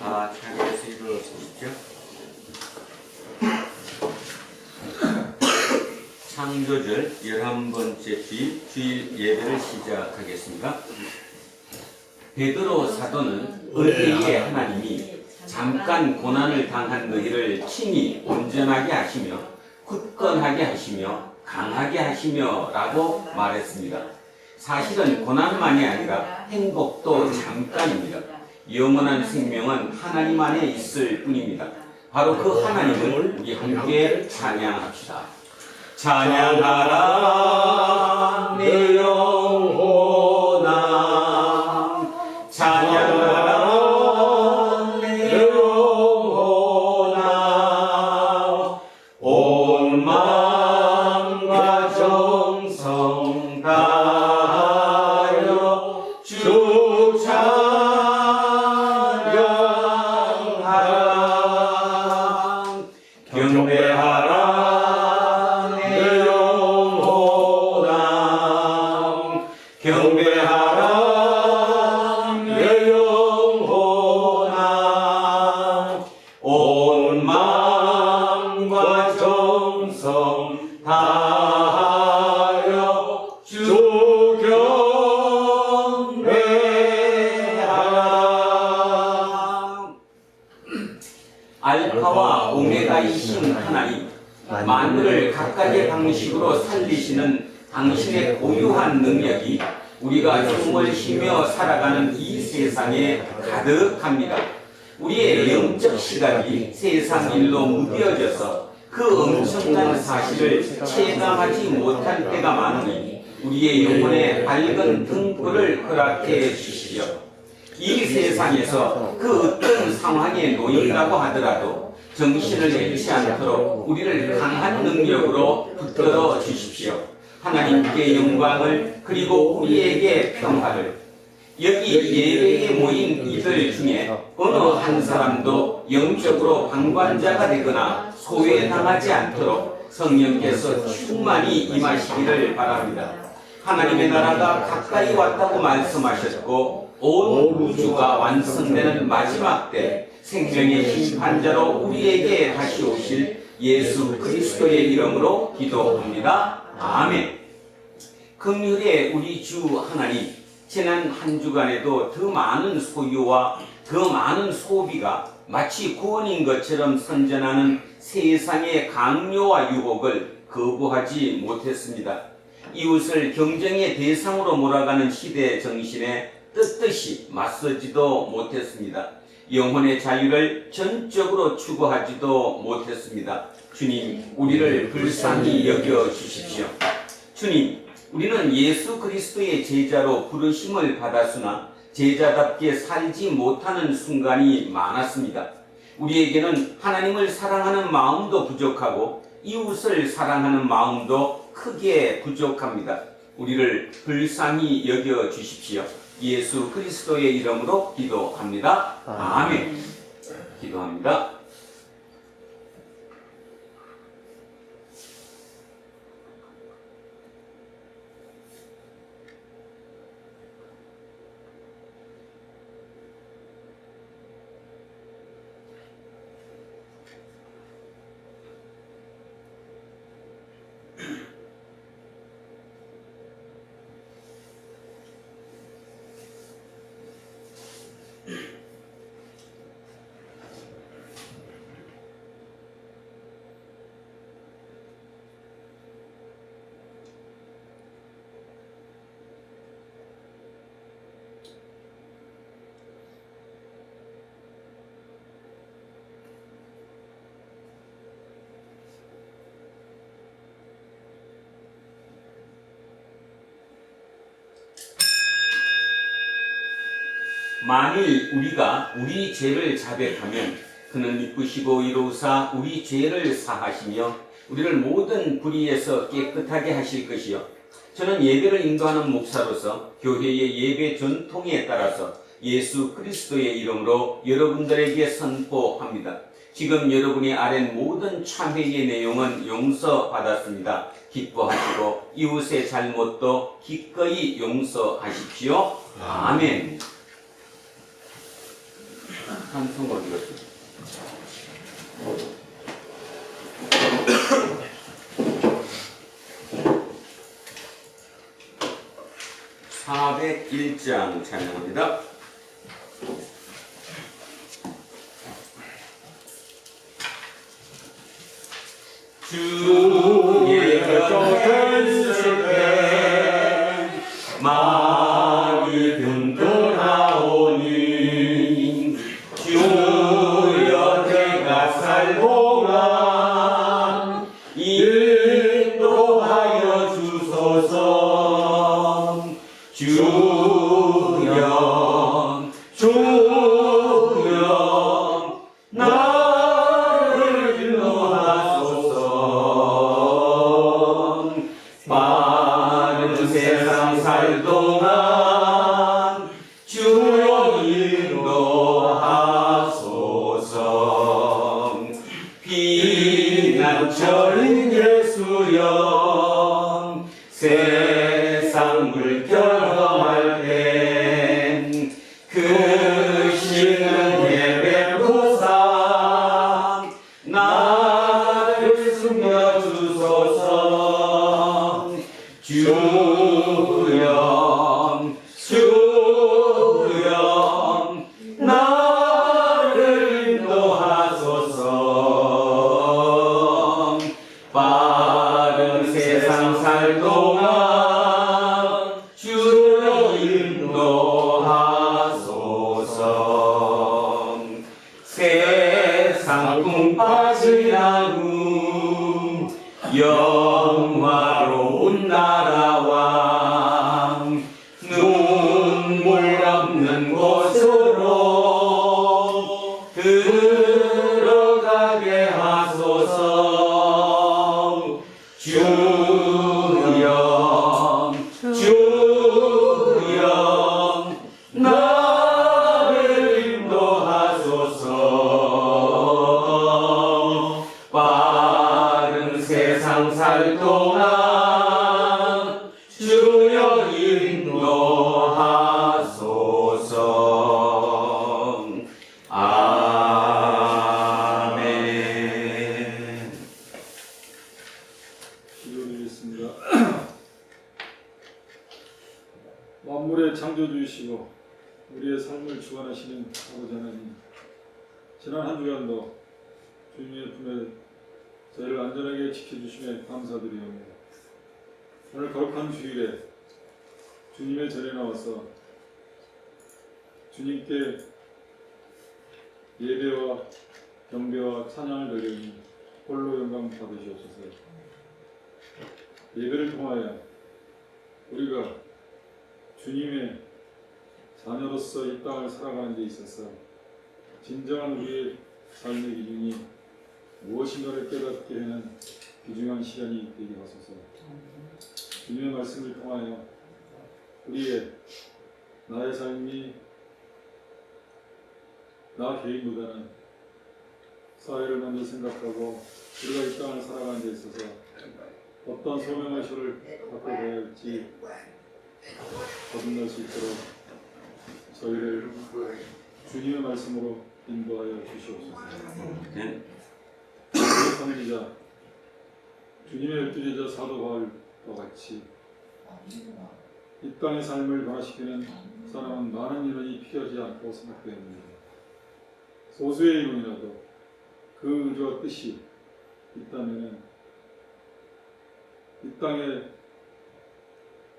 자리에서 일어서십시오. 창조절 11번째 주일 예배를 시작하겠습니다. 베드로 사도는 은혜의 하나님이 잠깐 고난을 당한 너희를 친히 온전하게 하시며 굳건하게 하시며 강하게 하시며 라고 말했습니다. 사실은 고난만이 아니라 행복도 잠깐입니다. 영원한 생명은 하나님 안에 있을 뿐입니다. 바로 그 하나님을 우리 함께 찬양합시다. 찬양하라 내 영혼아, 찬양하라 내 영혼아, 온 마음과 정성 다하여 주 찬양하라. 경배하라 경배하라 내 영혼아, 온 마음과 정성 다하여 주 경배하라. 알파와 오메가이신 하나님, 만물을 각각의 방식으로 살리시는 당신의 고유한 능력이 우리가 숨을 쉬며 살아가는 이 세상에 가득합니다. 우리의 영적 시각이 세상 일로 무뎌져서 그 엄청난 사실을 체감하지 못할 때가 많으니 우리의 영혼에 밝은 등불을 허락해 주시오. 이 세상에서 그 어떤 상황에 놓인다고 하더라도 정신을 잃지 않도록 우리를 강한 능력으로 붙들어 주십시오. 하나님께 영광을, 그리고 우리에게 평화를. 여기 예배에 모인 이들 중에 어느 한 사람도 영적으로 방관자가 되거나 소외당하지 않도록 성령께서 충만히 임하시기를 바랍니다. 하나님의 나라가 가까이 왔다고 말씀하셨고 온 우주가 완성되는 마지막 때 생명의 심판자로 우리에게 다시 오실 예수 그리스도의 이름으로 기도합니다. 아멘. 긍휼의 우리 주 하나님, 지난 한 주간에도 더 많은 소유와 더 많은 소비가 마치 구원인 것처럼 선전하는 세상의 강요와 유혹을 거부하지 못했습니다. 이웃을 경쟁의 대상으로 몰아가는 시대의 정신에 떳떳이 맞서지도 못했습니다. 영혼의 자유를 전적으로 추구하지도 못했습니다. 주님, 우리를 불쌍히 여겨 주십시오. 주님, 우리는 예수 그리스도의 제자로 부르심을 받았으나 제자답게 살지 못하는 순간이 많았습니다. 우리에게는 하나님을 사랑하는 마음도 부족하고 이웃을 사랑하는 마음도 크게 부족합니다. 우리를 불쌍히 여겨 주십시오. 예수 그리스도의 이름으로 기도합니다. 아멘. 기도합니다. 만일 우리가 우리 죄를 자백하면 그는 미쁘시고 이로우사 우리 죄를 사하시며 우리를 모든 불의에서 깨끗하게 하실 것이요. 저는 예배를 인도하는 목사로서 교회의 예배 전통에 따라서 예수 그리스도의 이름으로 여러분들에게 선포합니다. 지금 여러분이 아랜 모든 참회의 내용은 용서받았습니다. 기뻐하시고 이웃의 잘못도 기꺼이 용서하십시오. 아멘. 찬송 어디 갔어? 401장 찬양합니다. 주의 곁을 쓸때 마음이 든든하오니 주여 내가 살고라 인도하여 주소서. 주여 주여 나를 인도하소서. 빠른 세상 살 동안 주여 인도하소서. 비난처인 예수여 세상 물결 험할 땐 크시는 예배 보상 나를 숨겨주소서. 주여 주여 나를 인도하소서. 빠른 세상 살 동안 주여 인도하소서. 세상 꿈 빠지나무 영화로운 나라와 눈물 없는 곳으로 들어가게 하소서. 주여 주여 나를 인도하소서. 빠른 세상 살 동안 주여 인도하소서. 아멘. 기도드리겠습니다. 만물의 창조주이시고 우리의 삶을 주관하시는 아버지 하나님, 지난 한 주간도 주님의 품에 저희를 안전하게 지켜주심에 감사드리옵니다. 오늘 거룩한 주일에 주님의 전에 나와서 주님께 예배와 경배와 찬양을 드리니 홀로 영광 받으시옵소서. 예배를 통하여 우리가 주님의 자녀로서 이 땅을 살아가는 데 있어서 진정한 우리의 삶의 기준이 무엇인가를 깨닫게 하는 귀중한 시간이 되게 하소서. 주님의 말씀을 통하여 우리의 나의 삶이 나 개인보다는 사회를 먼저 생각하고 우리가 이 땅을 살아가는 데 있어서 어떤 소명의식을 갖고 가야 할지 거듭날 수 있도록 저희를 주님의 말씀으로 인도하여 주시옵소서. 선지자 주님의 12제자 사도 바울과 같이 이 땅의 삶을 변화시키는 사람은 많은 인원이 필요하지 않고 생각되었는데 소수의 인원이라도 그 의지와 뜻이 있다면 이 땅에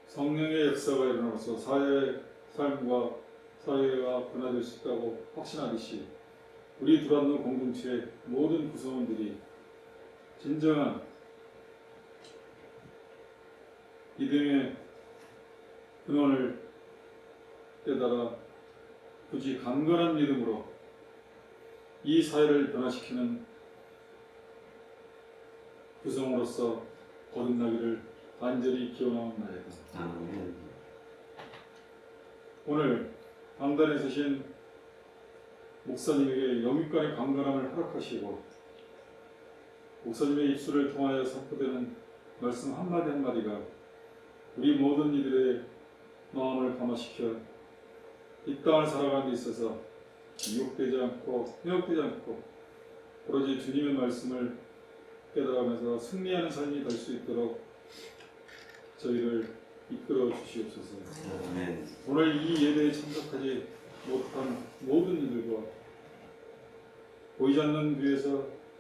성령의 역사가 일어나서 사회의 삶과 사회가 변화될 수 있다고 확신하듯이 우리 두란노 공동체의 모든 구성원들이 진정한 믿음의 근원을 깨달아 굳이 강건한 믿음으로 이 사회를 변화시키는 구성으로서 거듭나기를 간절히 기원하옵나이다. 오늘 강단에 서신 목사님에게 영육간의 강건함을 허락하시고 목사님의 입술을 통하여 선포되는 말씀 한마디 한마디가 우리 모든 이들의 마음을 감화시켜 이 땅을 살아가는 데 있어서 미혹되지 않고 현혹되지 않고 오로지 주님의 말씀을 깨달으면서 승리하는 삶이 될 수 있도록 저희를 이끌어 주시옵소서. 아멘. 오늘 이 예배에 참석하지 못한 모든 이들과 보이지 않는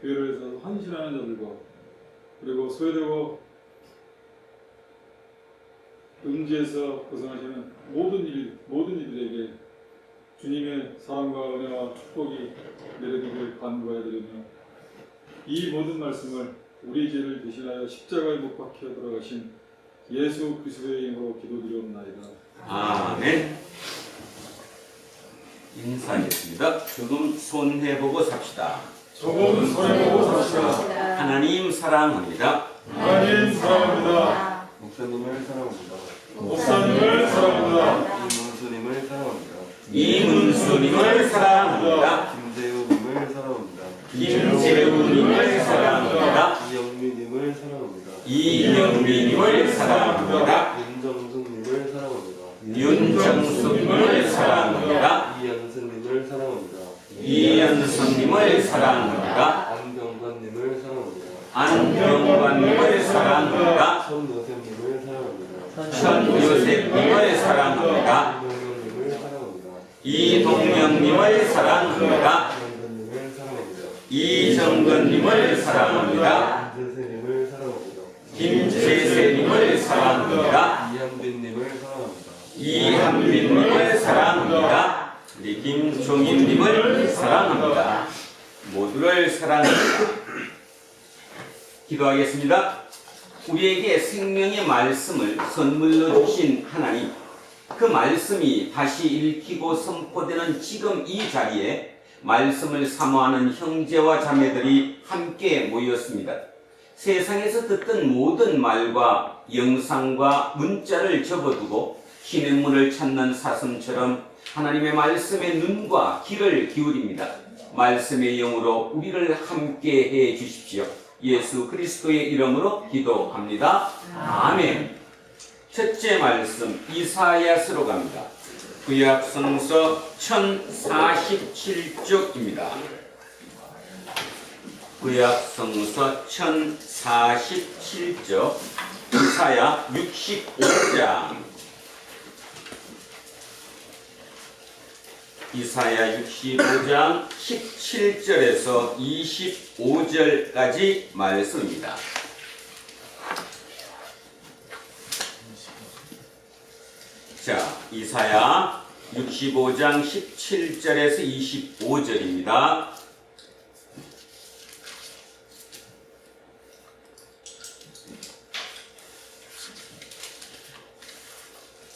교회를 해서 헌신하는 자들과 그리고 소외되고 음지에서 벗어나시는 모든 이들에게 주님의 사랑과 은혜와 축복이 내려지길 간구하여드리며 이 모든 말씀을 우리 죄를 대신하여 십자가에 못 박혀 들어가신 예수 그리스도의 이름으로 기도드리옵나이다. 아멘. 인사하겠습니다. 조금 손해보고 삽시다. 조금 손해보고 삽시다. 하나님 사랑합니다. 하나님 사랑합니다. 목사님을 사랑합니다. 목사님을 사랑합니다. 이문수님을 사랑합니다. 이문수님을 사랑합니다. 김재우님을 사랑합니다. 김재우님을 사랑합니다. 이영민님을 사랑합니다. 이영민님을 사랑합니다. 윤정숙님을 사랑합니다. 윤정숙님을 사랑합니다. 이연승님을 사랑합니다. 이연성님을 사랑합니다. 안경관님을 사랑합니다. 안병관님을 사랑합니다. 천요셉님을 사랑합니다. 천요셉님을 사랑합니다. 이동영님을 사랑합니다. 이동영님을 사랑합니다. 이정근님을 사랑합니다. 이정근님을 사랑합니다. 김재세님을 사랑합니다. 김재세님을 사랑합니다. 이한빈님을 사랑합니다. 이한빈님을 사랑합니다. 우리 김종인님을 사랑합니다. 모두를 사랑합니다. 기도하겠습니다. 우리에게 생명의 말씀을 선물로 주신 하나님, 그 말씀이 다시 읽히고 선포되는 지금 이 자리에 말씀을 사모하는 형제와 자매들이 함께 모였습니다. 세상에서 듣던 모든 말과 영상과 문자를 접어두고 신의 문을 찾는 사슴처럼 하나님의 말씀의 눈과 귀를 기울입니다. 말씀의 영으로 우리를 함께 해 주십시오. 예수 그리스도의 이름으로 기도합니다. 아멘. 첫째 말씀 이사야서로 갑니다. 구약 성서 1047쪽입니다. 구약 성서 1047쪽 이사야 65장 이사야 65장 17절에서 25절까지 말씀입니다. 자, 이사야 65장 17절에서 25절입니다.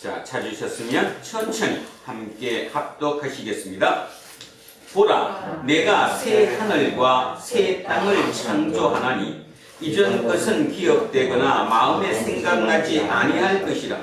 자, 찾으셨으면 천천히 함께 합독하시겠습니다. 보라, 내가 새 하늘과 새 땅을 창조하나니 이전 것은 기억되거나 마음에 생각나지 아니할 것이라.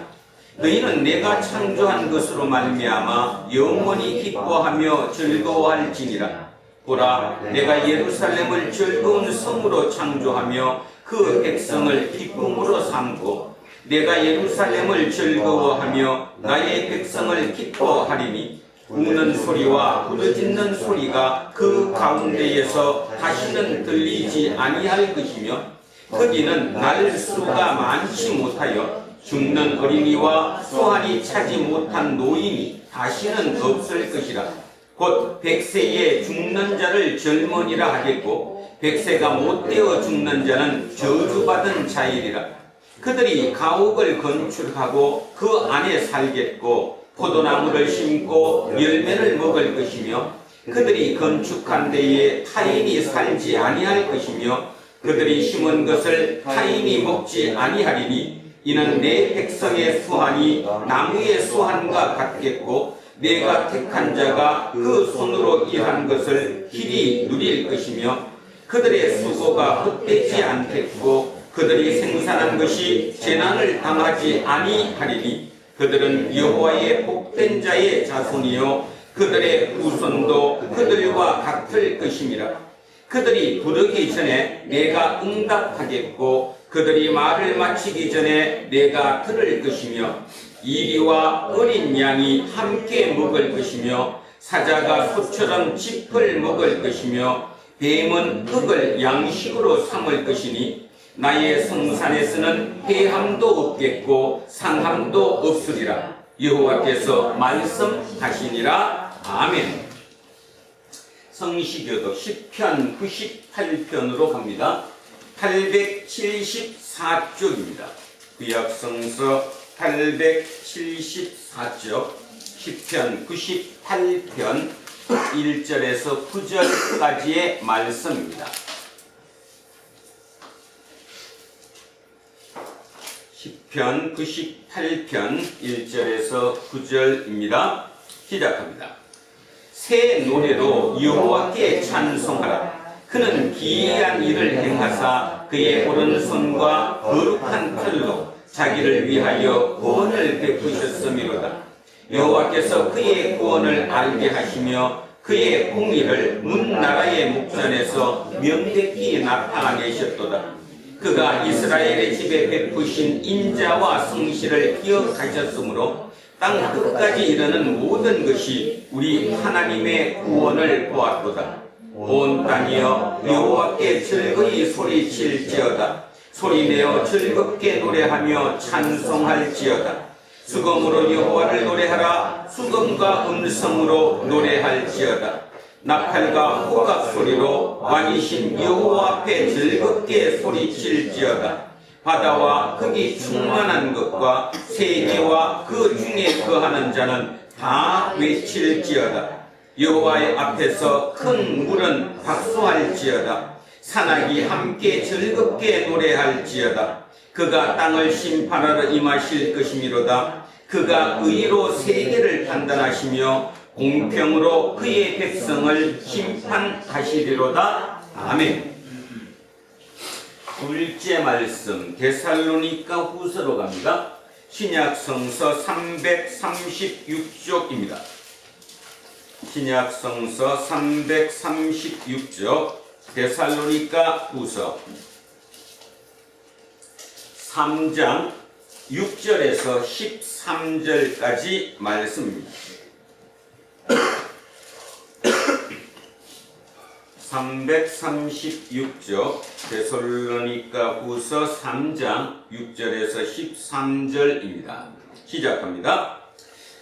너희는 내가 창조한 것으로 말미암아 영원히 기뻐하며 즐거워할지니라. 보라, 내가 예루살렘을 즐거운 성으로 창조하며 그 백성을 기쁨으로 삼고 내가 예루살렘을 즐거워하며 나의 백성을 기뻐하리니 우는 소리와 부르짖는 소리가 그 가운데에서 다시는 들리지 아니할 것이며 거기는 날 수가 많지 못하여 죽는 어린이와 소환이 차지 못한 노인이 다시는 없을 것이라. 곧 100세에 죽는 자를 젊은이라 하겠고 100세가 못되어 죽는 자는 저주받은 자이리라. 그들이 가옥을 건축하고 그 안에 살겠고 포도나무를 심고 열매를 먹을 것이며 그들이 건축한 데에 타인이 살지 아니할 것이며 그들이 심은 것을 타인이 먹지 아니하리니 이는 내 백성의 수한이 나무의 수한과 같겠고 내가 택한 자가 그 손으로 일한 것을 길이 누릴 것이며 그들의 수고가 헛되지 않겠고 그들이 생산한 것이 재난을 당하지 아니하리니 그들은 여호와의 복된 자의 자손이요 그들의 후손도 그들과 같을 것임이라. 그들이 부르기 전에 내가 응답하겠고 그들이 말을 마치기 전에 내가 들을 것이며 이리와 어린 양이 함께 먹을 것이며 사자가 소처럼 짚을 먹을 것이며 뱀은 흙을 양식으로 삼을 것이니 나의 성산에서는 해함도 없겠고 상함도 없으리라. 여호와께서 말씀하시니라. 아멘. 성시교독 시편 98편으로 갑니다. 874쪽입니다. 구약성서 874쪽 시편 98편 1절에서 9절까지의 말씀입니다. 시편 98편 1절에서 9절입니다. 시작합니다. 새 노래로 여호와께 찬송하라. 그는 기이한 일을 행하사 그의 오른손과 거룩한 팔로 자기를 위하여 구원을 베푸셨음이로다. 여호와께서 그의 구원을 알게 하시며 그의 공의를 문 나라의 목전에서 명백히 나타내셨도다. 그가 이스라엘의 집에 베푸신 인자와 성실을 기억하셨으므로 땅 끝까지 이르는 모든 것이 우리 하나님의 구원을 보았도다. 온 땅이여 여호와께 즐거이 소리칠지어다. 소리내어 즐겁게 노래하며 찬송할지어다. 수금으로 여호와를 노래하라. 수금과 음성으로 노래할지어다. 나팔과 호각 소리로 왕이신 여호와 앞에 즐겁게 소리칠지어다. 바다와 거기 충만한 것과 세계와 그 중에 거하는 자는 다 외칠지어다. 여호와의 앞에서 큰 물은 박수할지어다. 산악이 함께 즐겁게 노래할지어다. 그가 땅을 심판하러 임하실 것이미로다. 그가 의로 세계를 판단하시며 공평으로 그의 백성을 심판하시리로다. 아멘. 둘째 말씀 데살로니가 후서로 갑니다. 신약성서 336쪽입니다. 신약성서 336쪽 데살로니가 후서 3장 6절에서 13절까지 말씀입니다. 336쪽 데살로니가 후서 3장 6절에서 13절입니다. 시작합니다.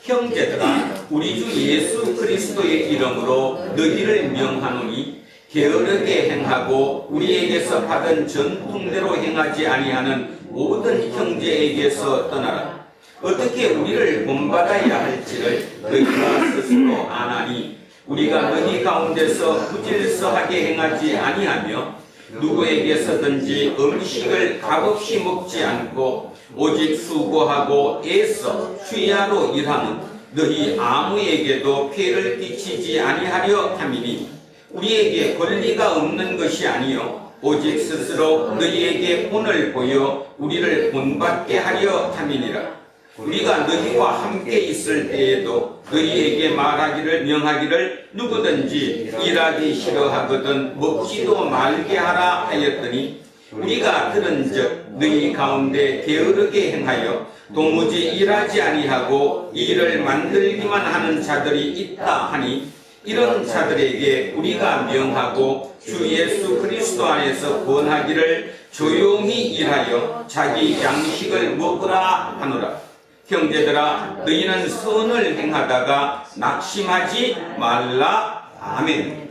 형제들아, 우리 주 예수 그리스도의 이름으로 너희를 명하노니 게으르게 행하고 우리에게서 받은 전통대로 행하지 아니하는 모든 형제에게서 떠나라. 어떻게 우리를 본받아야 할지를 너희가 스스로 아나니 우리가 너희 가운데서 부질서하게 행하지 아니하며 누구에게서든지 음식을 값없이 먹지 않고 오직 수고하고 애써 취하로 일하면 너희 아무에게도 폐를 끼치지 아니하려 함이니 우리에게 권리가 없는 것이 아니요 오직 스스로 너희에게 본을 보여 우리를 본받게 하려 함이니라. 우리가 너희와 함께 있을 때에도 너희에게 말하기를 명하기를 누구든지 일하기 싫어하거든 먹지도 말게 하라 하였더니 우리가 들은즉 너희 가운데 게으르게 행하여 도무지 일하지 아니하고 일을 만들기만 하는 자들이 있다 하니 이런 자들에게 우리가 명하고 주 예수 그리스도 안에서 권하기를 조용히 일하여 자기 양식을 먹으라 하노라. 형제들아, 너희는 선을 행하다가 낙심하지 말라. 아멘.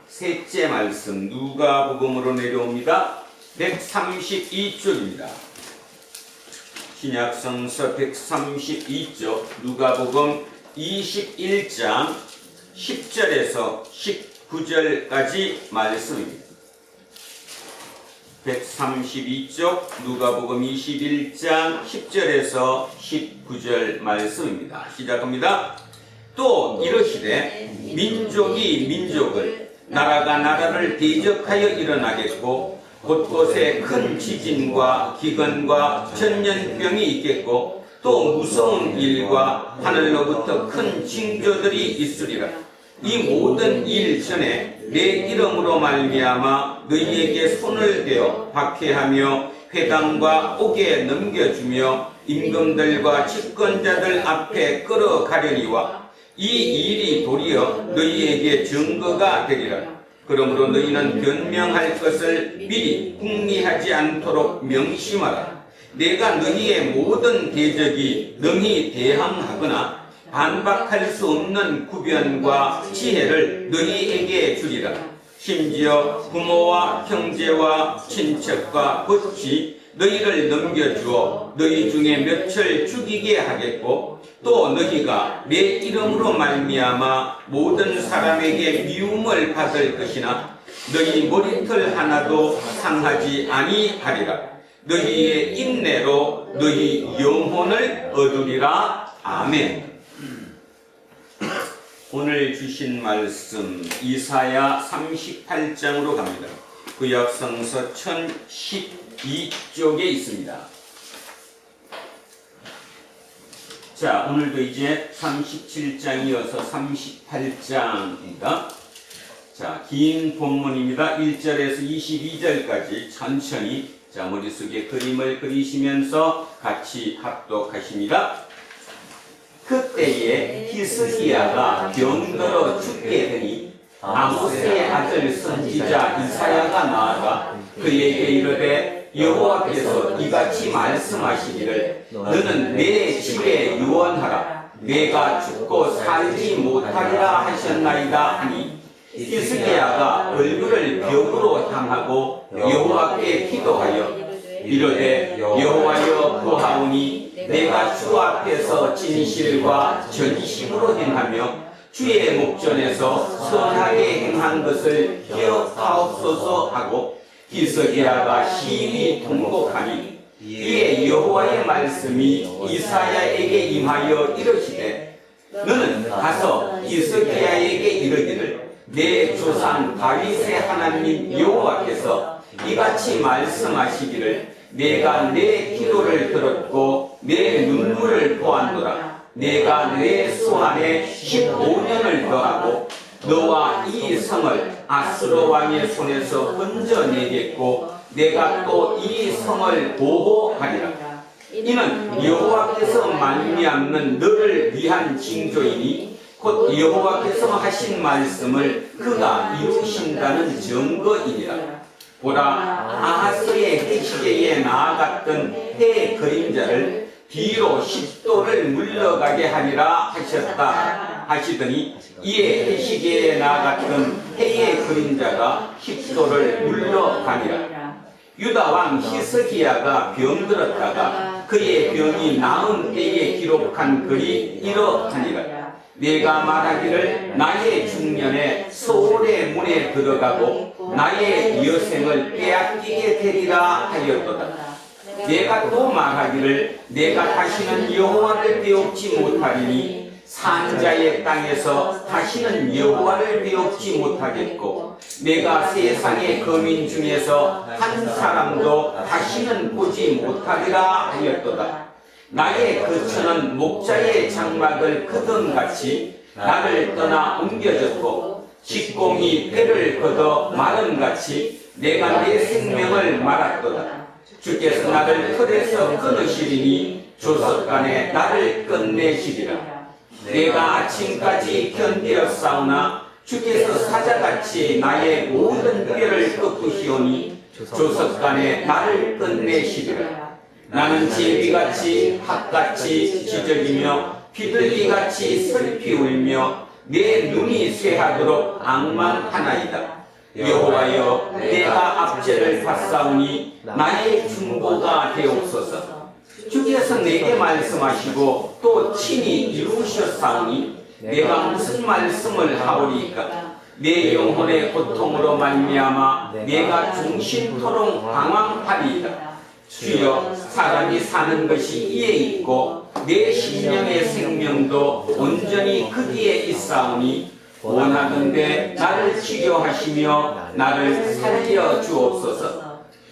셋째 말씀 누가복음으로 내려옵니다. 132쪽입니다. 신약성서 132쪽 누가복음 21장 10절에서 19절까지 말씀입니다. 132쪽 누가복음 21장 10절에서 19절 말씀입니다. 시작합니다. 또 이르시되 민족이 민족을 나라가 나라를 대적하여 일어나겠고 곳곳에 큰 지진과 기근과 천년병이 있겠고 또 무서운 일과 하늘로부터 큰 징조들이 있으리라. 이 모든 일 전에 내 이름으로 말미암아 너희에게 손을 대어 박해하며 회당과 옥에 넘겨주며 임금들과 집권자들 앞에 끌어가려니와 이 일이 도리어 너희에게 증거가 되리라. 그러므로 너희는 변명할 것을 미리 궁리하지 않도록 명심하라. 내가 너희의 모든 대적이 능히 대항하거나 반박할 수 없는 구변과 지혜를 너희에게 주리라. 심지어 부모와 형제와 친척과 곧이 너희를 넘겨주어 너희 중에 몇을 죽이게 하겠고, 또 너희가 내 이름으로 말미암아 모든 사람에게 미움을 받을 것이나 너희 머리털 하나도 상하지 아니하리라. 너희의 인내로 너희 영혼을 얻으리라. 아멘. 오늘 주신 말씀 이사야 38장으로 갑니다. 구약성서 1012쪽에 있습니다. 자, 오늘도 이제 37장이어서 38장입니다. 자, 긴 본문입니다. 1절에서 22절까지 천천히 자, 머릿속에 그림을 그리시면서 같이 합독하십니다. 그때에 히스기야가 병들어 죽게 되니 아모스의 아들 선지자 이사야가 나아가 그에게 이르되 여호와께서 이같이 말씀하시기를 너는 내 집에 유언하라. 내가 죽고 살지 못하리라 하셨나이다 하니 히스기야가 얼굴을 벽으로 향하고 여호와께 기도하여 이르되 여호와여 구하오니 내가 주 앞에서 진실과 전심으로 행하며 주의 목전에서 선하게 행한 것을 기억하옵소서 하고 히스기야가 심히 통곡하니 이에 여호와의 말씀이 이사야에게 임하여 이르시되 너는 가서 히스기야에게 이르기를 내 조상 다윗의 하나님 여호와께서 이같이 말씀하시기를 내가 내 기도를 들었고 내 눈물을 보았노라. 내가 내 수안에 15년을 더하고 너와 이 성을 아수르 왕의 손에서 건져내겠고 내가 또 이 성을 보호하리라. 이는 여호와께서 말미암는 너를 위한 징조이니 곧 여호와께서 하신 말씀을 그가 이루신다는 증거이니라. 보라, 아하스의 해시계에 나아갔던 해의 그림자를 뒤로 10도를 물러가게 하리라 하셨다 하시더니 이에 해시계에 나아갔던 해의 그림자가 10도를 물러가니라. 유다 왕 히스기야가 병들었다가 그의 병이 나은 때에 기록한 글이 이러하니라. 내가 말하기를 나의 중년에 소홀의 문에 들어가고 나의 여생을 빼앗기게 되리라 하였도다. 내가 또 말하기를 내가 다시는 여호와를 배웁지 못하리니 산자의 땅에서 다시는 여호와를 배웁지 못하겠고 내가 세상의 거민 중에서 한 사람도 다시는 보지 못하리라 하였도다. 나의 거처는 목자의 장막을 그등같이 나를 떠나 옮겨졌고 직공이 배를 걷어 마름같이 내가 내 생명을 말았도다. 주께서 나를 틀에서 끊으시리니 조석간에 나를 끝내시리라. 내가 아침까지 견디었사오나 주께서 사자같이 나의 모든 뼈를 꺾으시오니 조석간에 나를 끝내시리라. 나는 제비같이 닭같이 지저귀며 비둘기같이 슬피 울며 내 눈이 쇠하도록 앙망하나이다. 여호와여, 내가 압제를 받사오니 나의 중보가 되옵소서. 주께서 내게 말씀하시고 또 친히 이루셨사오니 내가 무슨 말씀을 하오리까? 내 영혼의 고통으로 말미암아 내가 중심토록 방황하리이다. 주여, 사람이 사는 것이 이에 있고 내 심령의 생명도 온전히 거기에 있사오니 원하건대 나를 치료하시며 나를 살려 주옵소서.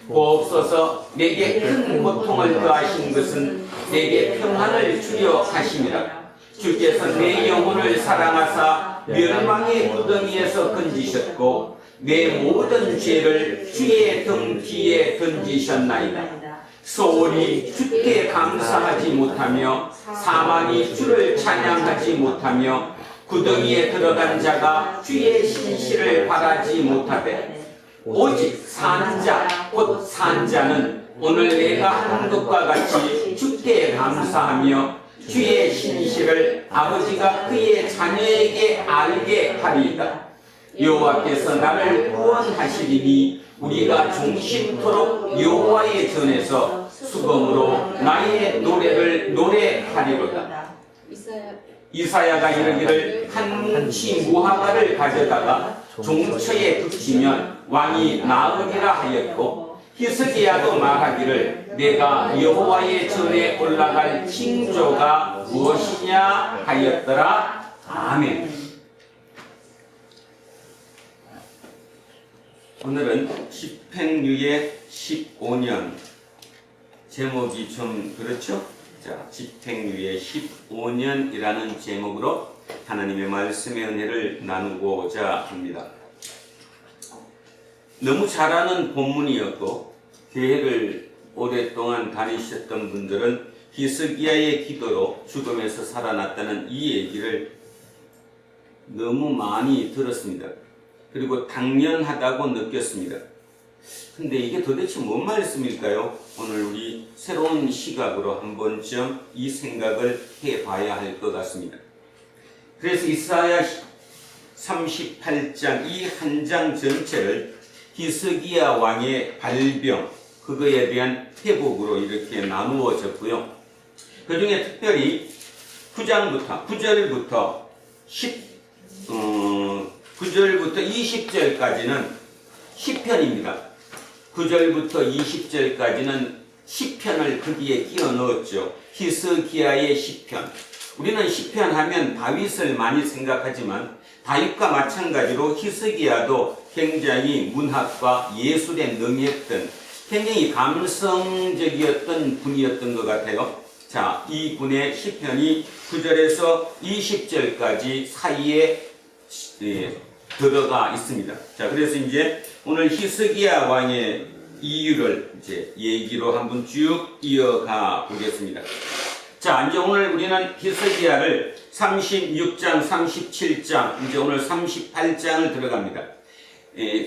보옵소서. 내게 큰 고통을 더하신 것은 내게 평안을 주려 하심이라. 주께서 내 영혼을 사랑하사 멸망의 구덩이에서 건지셨고 내 모든 죄를 주의 등 뒤에 던지셨나이다. 소홀히 주께 감사하지 못하며 사만이 주를 찬양하지 못하며 구덩이에 들어간 자가 주의 신실을 바라지 못하되 오직 산자 곧 산자는 오늘 내가 한 것과 같이 주께 감사하며 주의 신실을 아버지가 그의 자녀에게 알게 하리이다. 여호와께서 나를 구원하시리니 우리가 종신토록 여호와의 전에서 수금으로 나의 노래를 노래하리로다. 이사야가 이르기를 한 뭉치 무화과를 가져다가 종처에 붙이면 왕이 나으리라 하였고, 히스기야도 말하기를 내가 여호와의 전에 올라갈 징조가 무엇이냐 하였더라. 아멘. 오늘은 집행유예 15년, 제목이 좀 그렇죠? 자, 집행유예 15년이라는 제목으로 하나님의 말씀의 은혜를 나누고자 합니다. 너무 잘 아는 본문이었고, 교회를 오랫동안 다니셨던 분들은 히스기야의 기도로 죽음에서 살아났다는 이 얘기를 너무 많이 들었습니다. 그리고 당연하다고 느꼈습니다. 근데 이게 도대체 뭔 말씀일까요? 오늘 우리 새로운 시각으로 한 번쯤 이 생각을 해봐야 할 것 같습니다. 그래서 이사야 38장 이 한 장 전체를 히스기야 왕의 발병, 그거에 대한 회복으로 이렇게 나누어졌고요. 그 중에 특별히 9장부터 9절부터 20절까지는 시편입니다. 9절부터 20절까지는 시편을 거기에 끼워 넣었죠. 히스기야의 시편. 우리는 시편 하면 다윗을 많이 생각하지만 다윗과 마찬가지로 히스기야도 굉장히 문학과 예술에 능했던 굉장히 감성적이었던 분이었던 것 같아요. 자, 이 분의 시편이 9절에서 20절까지 사이에 들어가 있습니다. 자, 그래서 이제 오늘 히스기야 왕의 이유를 이제 얘기로 한번 쭉 이어가 보겠습니다. 자, 이제 오늘 우리는 히스기야를 36장, 37장, 이제 오늘 38장을 들어갑니다.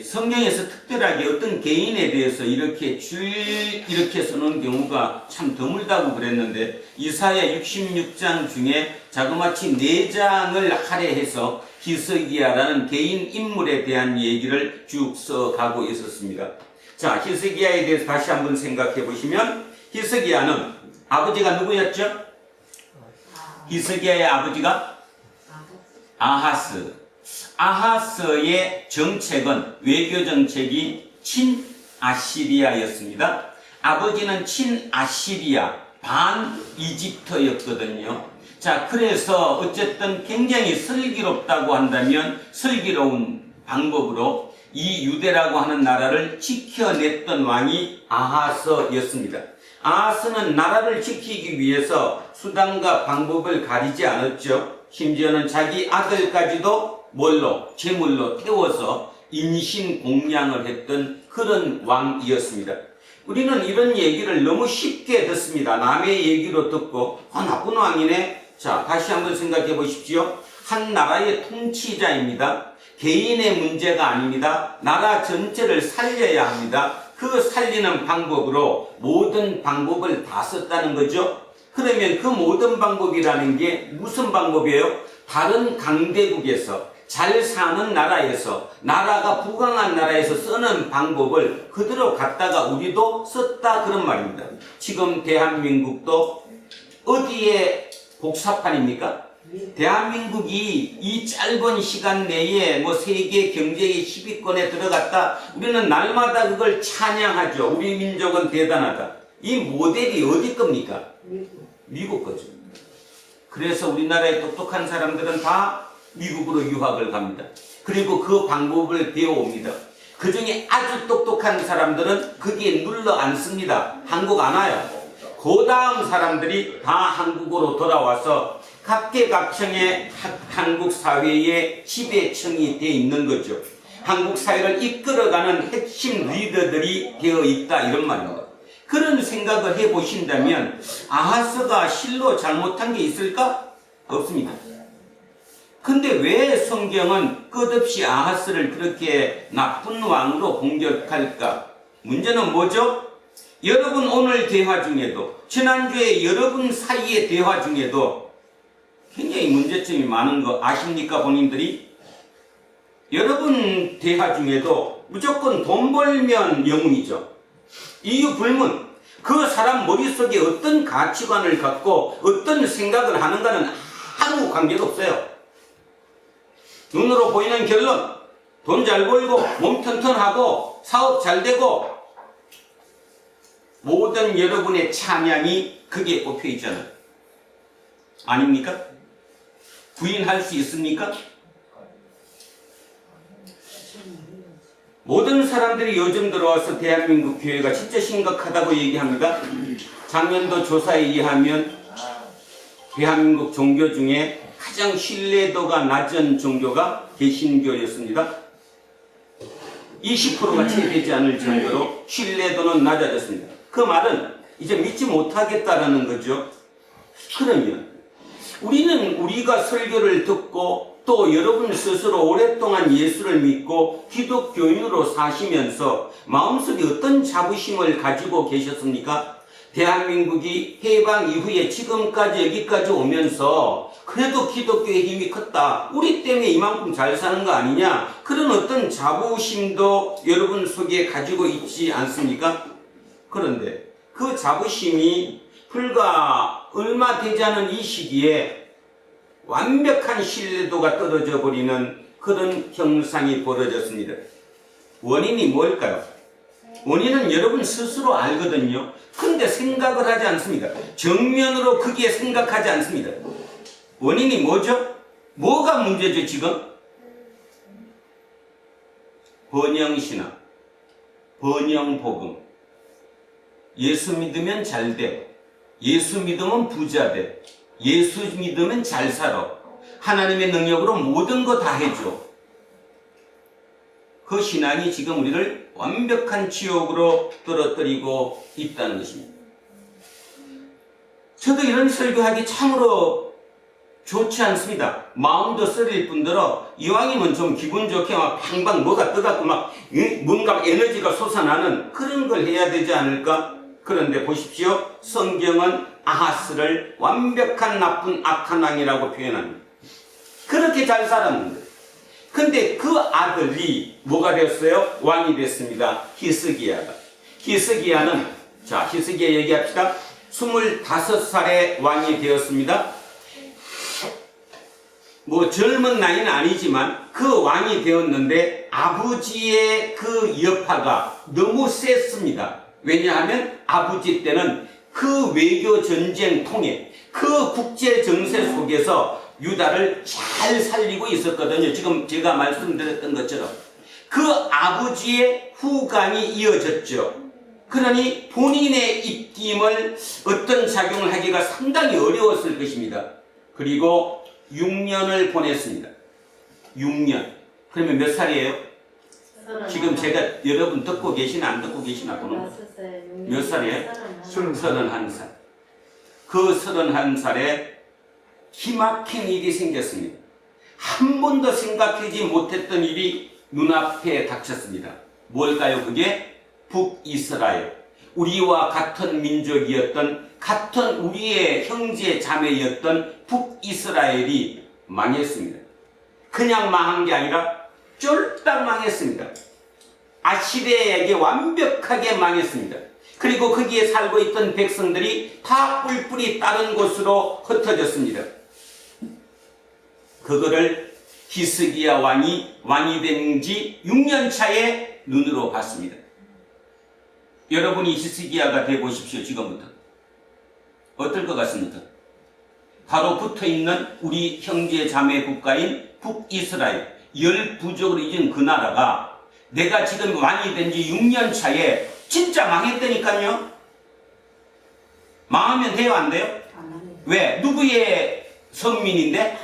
성경에서 특별하게 어떤 개인에 대해서 이렇게 써놓은 경우가 참 드물다고 그랬는데, 이사야 66장 중에 자그마치 4장을 할애해서 히스기야라는 개인 인물에 대한 얘기를 쭉 써가고 있었습니다. 자, 히스기야에 대해서 다시 한번 생각해 보시면, 히스기야는 아버지가 누구였죠? 히스기야의 아버지가 아하스. 아하스의 정책은, 외교 정책이 친아시리아였습니다. 아버지는 친아시리아, 반 이집트였거든요. 자, 그래서 어쨌든 굉장히 슬기롭다고 한다면 슬기로운 방법으로 이 유대라고 하는 나라를 지켜냈던 왕이 아하스였습니다. 아하스는 나라를 지키기 위해서 수단과 방법을 가리지 않았죠. 심지어는 자기 아들까지도 제물로 태워서 인신공양을 했던 그런 왕이었습니다. 우리는 이런 얘기를 너무 쉽게 듣습니다. 남의 얘기로 듣고 나쁜 왕이네. 자, 다시 한번 생각해 보십시오. 한 나라의 통치자입니다. 개인의 문제가 아닙니다. 나라 전체를 살려야 합니다. 그 살리는 방법으로 모든 방법을 다 썼다는 거죠. 그러면 그 모든 방법이라는 게 무슨 방법이에요? 다른 강대국에서, 잘 사는 나라에서, 나라가 부강한 나라에서 쓰는 방법을 그대로 갖다가 우리도 썼다, 그런 말입니다. 지금 대한민국도 어디에 복사판입니까? 대한민국이 이 짧은 시간 내에 세계 경제의 10위권에 들어갔다. 우리는 날마다 그걸 찬양하죠. 우리 민족은 대단하다. 이 모델이 어디 겁니까? 미국 거죠. 그래서 우리나라의 똑똑한 사람들은 다 미국으로 유학을 갑니다. 그리고 그 방법을 배워옵니다. 그 중에 아주 똑똑한 사람들은 거기에 눌러 앉습니다. 한국 안 와요. 그 다음 사람들이 다 한국으로 돌아와서 각계각층의 한국 사회의 지배층이 되어 있는 거죠. 한국 사회를 이끌어가는 핵심 리더들이 되어 있다, 이런 말입니다. 그런 생각을 해보신다면 아하스가 실로 잘못한 게 있을까? 없습니다. 근데 왜 성경은 끝없이 아하스를 그렇게 나쁜 왕으로 공격할까? 문제는 뭐죠? 여러분 오늘 대화 중에도, 지난주에 여러분 사이의 대화 중에도 굉장히 문제점이 많은 거 아십니까, 본인들이? 여러분 대화 중에도 무조건 돈 벌면 영웅이죠. 이유 불문. 그 사람 머릿속에 어떤 가치관을 갖고 어떤 생각을 하는가는 아무 관계가 없어요. 눈으로 보이는 결론, 돈 잘 벌고 몸 튼튼하고 사업 잘 되고 모든 여러분의 찬양이 거기에 꼽혀 있잖아요. 아닙니까? 부인할 수 있습니까? 모든 사람들이 요즘 들어와서 대한민국 교회가 진짜 심각하다고 얘기합니다. 작년도 조사에 의하면 대한민국 종교 중에 가장 신뢰도가 낮은 종교가 개신교였습니다. 20%가 채 되지 않을 정도로 신뢰도는 낮아졌습니다. 그 말은 이제 믿지 못하겠다라는 거죠. 그러면 우리가 설교를 듣고 또 여러분 스스로 오랫동안 예수를 믿고 기독교인으로 사시면서 마음속에 어떤 자부심을 가지고 계셨습니까? 대한민국이 해방 이후에 지금까지 여기까지 오면서 그래도 기독교의 힘이 컸다. 우리 때문에 이만큼 잘 사는 거 아니냐? 그런 어떤 자부심도 여러분 속에 가지고 있지 않습니까? 그런데 그 자부심이 불과 얼마 되지 않은 이 시기에 완벽한 신뢰도가 떨어져 버리는 그런 형상이 벌어졌습니다. 원인이 뭘까요? 원인은 여러분 스스로 알거든요. 근데 생각을 하지 않습니다. 정면으로 크게 생각하지 않습니다. 원인이 뭐죠? 뭐가 문제죠 지금? 번영신앙, 번영복음. 예수 믿으면 잘 돼. 예수 믿으면 부자 돼. 예수 믿으면 잘 살아. 하나님의 능력으로 모든 거 다 해줘. 그 신앙이 지금 우리를 완벽한 지옥으로 떨어뜨리고 있다는 것입니다. 저도 이런 설교하기 참으로 좋지 않습니다. 마음도 쓰릴 뿐더러 이왕이면 좀 기분 좋게 막 팡팡 뭐가 떠갖고 막 뭔가 에너지가 솟아나는 그런 걸 해야 되지 않을까? 그런데 보십시오. 성경은 아하스를 완벽한 나쁜 악한 왕이라고 표현합니다. 그렇게 잘 살았는데. 근데 그 아들이 뭐가 됐어요? 왕이 됐습니다. 히스기야가. 히스기야는, 자, 히스기야 얘기합시다. 25살에 왕이 되었습니다. 뭐 젊은 나이는 아니지만 그 왕이 되었는데 아버지의 그 여파가 너무 셌습니다. 왜냐하면 아버지 때는 그 외교 전쟁 통해 그 국제 정세 속에서 유다를 잘 살리고 있었거든요. 지금 제가 말씀드렸던 것처럼 그 아버지의 후광이 이어졌죠. 그러니 본인의 입김을 어떤 작용을 하기가 상당히 어려웠을 것입니다. 그리고 6년을 보냈습니다. 6년. 그러면 몇 살이에요? 지금 제가 여러분 듣고 계시나 안 듣고 계시나 보는 몇 살이에요? 31살. 그 31살에 기막힌 일이 생겼습니다. 한 번도 생각하지 못했던 일이 눈앞에 닥쳤습니다. 뭘까요? 그게 북이스라엘. 우리와 같은 민족이었던, 같은 우리의 형제 자매였던 북이스라엘이 망했습니다. 그냥 망한 게 아니라 쫄딱 망했습니다. 아시리아에게 완벽하게 망했습니다. 그리고 거기에 살고 있던 백성들이 다 뿔뿔이 다른 곳으로 흩어졌습니다. 그거를 히스기야 왕이 된 지 6년 차에 눈으로 봤습니다. 여러분이 히스기야가 돼 보십시오. 지금부터. 어떨 것 같습니까? 바로 붙어있는 우리 형제 자매 국가인 북이스라엘, 10부족을 잊은 그 나라가 내가 지금 왕이 된 지 6년 차에 진짜 망했다니까요. 망하면 돼요, 안 돼요? 왜? 누구의 선민인데?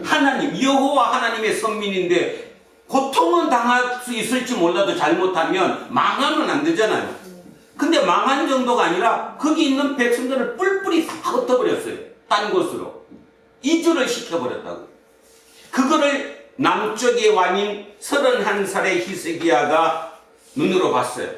하나님, 여호와 하나님의 선민인데 고통은 당할 수 있을지 몰라도 잘못하면 망하면 안 되잖아요. 근데 망한 정도가 아니라 거기 있는 백성들을 뿔뿔이 다 흩어버렸어요. 딴 곳으로. 이주를 시켜버렸다고. 그거를 남쪽의 왕인 31살의 히스기야가 눈으로 봤어요.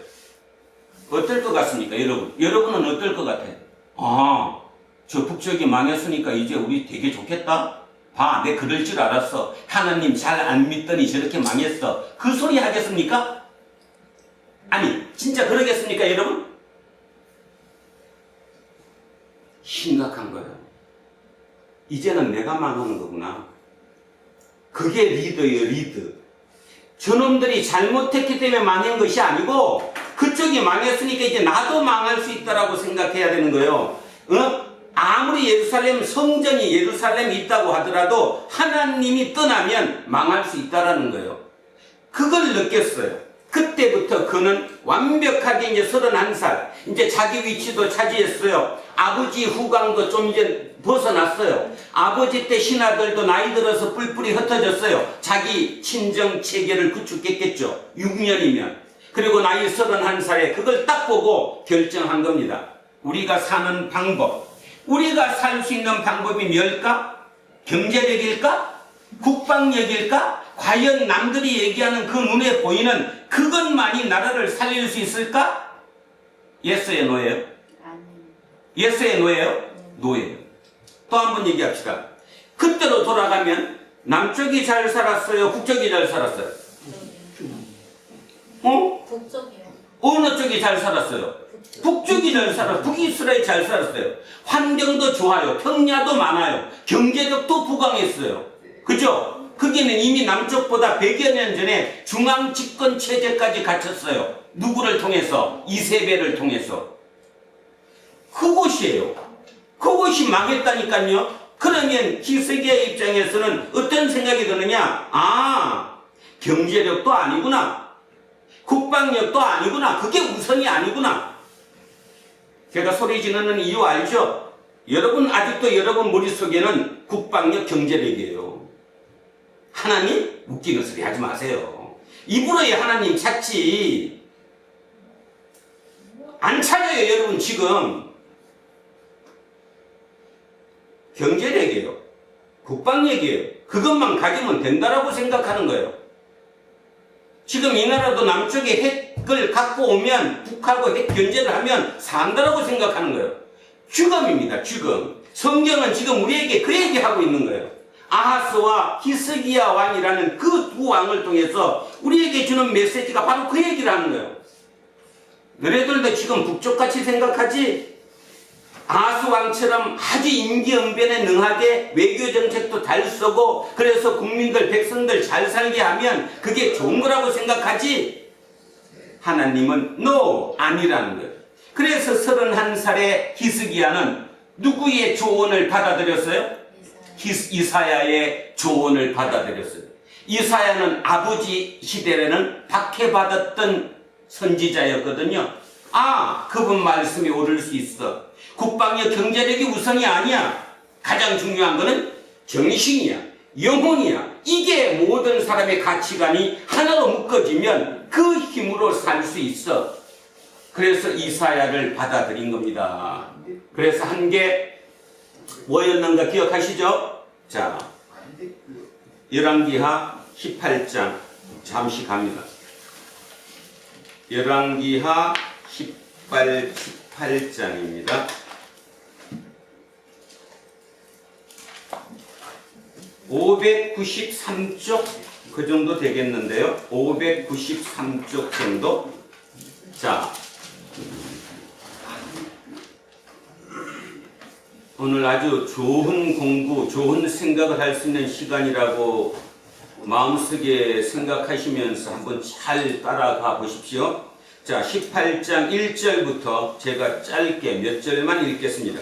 어떨 것 같습니까, 여러분? 여러분은 어떨 것 같아요? 아, 저 북쪽이 망했으니까 이제 우리 되게 좋겠다? 봐, 내 그럴 줄 알았어. 하나님 잘 안 믿더니 저렇게 망했어. 그 소리 하겠습니까? 아니, 진짜 그러겠습니까, 여러분? 심각한 거예요. 이제는 내가 망하는 거구나. 그게 리더예요, 리더. 저놈들이 잘못했기 때문에 망한 것이 아니고 그쪽이 망했으니까 이제 나도 망할 수 있다라고 생각해야 되는 거예요. 아무리 예루살렘 성전이 예루살렘에 있다고 하더라도 하나님이 떠나면 망할 수 있다라는 거예요. 그걸 느꼈어요. 그때부터 그는 완벽하게 이제 31살, 이제 자기 위치도 차지했어요. 아버지 후광도 좀 이제 벗어났어요. 아버지 때 신하들도 나이 들어서 뿔뿔이 흩어졌어요. 자기 친정 체계를 구축했겠죠. 6년이면. 그리고 나이 31살에 그걸 딱 보고 결정한 겁니다. 우리가 사는 방법, 우리가 살 수 있는 방법이 뭘까? 경제력일까? 국방력일까? 과연 남들이 얘기하는 그 눈에 보이는 그것만이 나라를 살릴 수 있을까? 예스예요, 노예요? 예스예요, 노예요? 노예요. 또 한 번 얘기합시다. 그때로 돌아가면 남쪽이 잘 살았어요? 북쪽이 잘 살았어요? 북쪽이요. 어느 쪽이 잘 살았어요? 북쪽이 잘 살았어요. 북이스라엘이 잘 살았어요. 환경도 좋아요. 평야도 많아요. 경제력도 부강했어요. 그죠? 거기는 이미 남쪽보다 100여 년 전에 중앙 집권 체제까지 갖췄어요. 누구를 통해서? 이세벨을 통해서. 그곳이에요. 그곳이 망했다니까요. 그러면 히스기야 입장에서는 어떤 생각이 드느냐? 아, 경제력도 아니구나. 국방력도 아니구나. 그게 우선이 아니구나. 제가 소리 지르는 이유 알죠? 여러분 아직도 여러분 머릿속에는 국방력, 경제력이에요. 하나님? 웃기는 소리 하지 마세요. 입으로의 하나님 찾지. 안 찾아요, 여러분 지금. 경제력이에요. 국방력이에요. 그것만 가지면 된다라고 생각하는 거예요. 지금 이 나라도 남쪽에 핵을 갖고 오면 북하고 핵 견제를 하면 산다라고 생각하는 거예요. 죽음입니다. 죽음. 성경은 지금 우리에게 그 얘기하고 있는 거예요. 아하스와 히스기야 왕이라는 그 두 왕을 통해서 우리에게 주는 메시지가 바로 그 얘기를 하는 거예요. 너네들도 지금 북쪽같이 생각하지? 아하스 왕처럼 아주 임기응변에 능하게 외교정책도 잘 쓰고 그래서 국민들, 백성들 잘 살게 하면 그게 좋은 거라고 생각하지? 하나님은 no, 아니라는 거예요. 그래서 31살의 히스기야는 누구의 조언을 받아들였어요? 이사야의 조언을 받아들였어요. 이사야는 아버지 시대에는 박해받았던 선지자였거든요. 아, 그분 말씀이 옳을 수 있어. 국방력, 경제력이 우선이 아니야. 가장 중요한 거는 정신이야, 영혼이야. 이게 모든 사람의 가치관이 하나로 묶어지면 그 힘으로 살 수 있어. 그래서 이사야를 받아들인 겁니다. 그래서 한 게 뭐였는가 기억하시죠? 자, 열왕기하 18장 잠시 갑니다. 열왕기하 18장입니다. 593쪽 그 정도 되겠는데요. 593쪽 정도. 자, 오늘 아주 좋은 공부, 좋은 생각을 할 수 있는 시간이라고 마음속에 생각하시면서 한번 잘 따라가 보십시오. 자, 18장 1절부터 제가 짧게 몇 절만 읽겠습니다.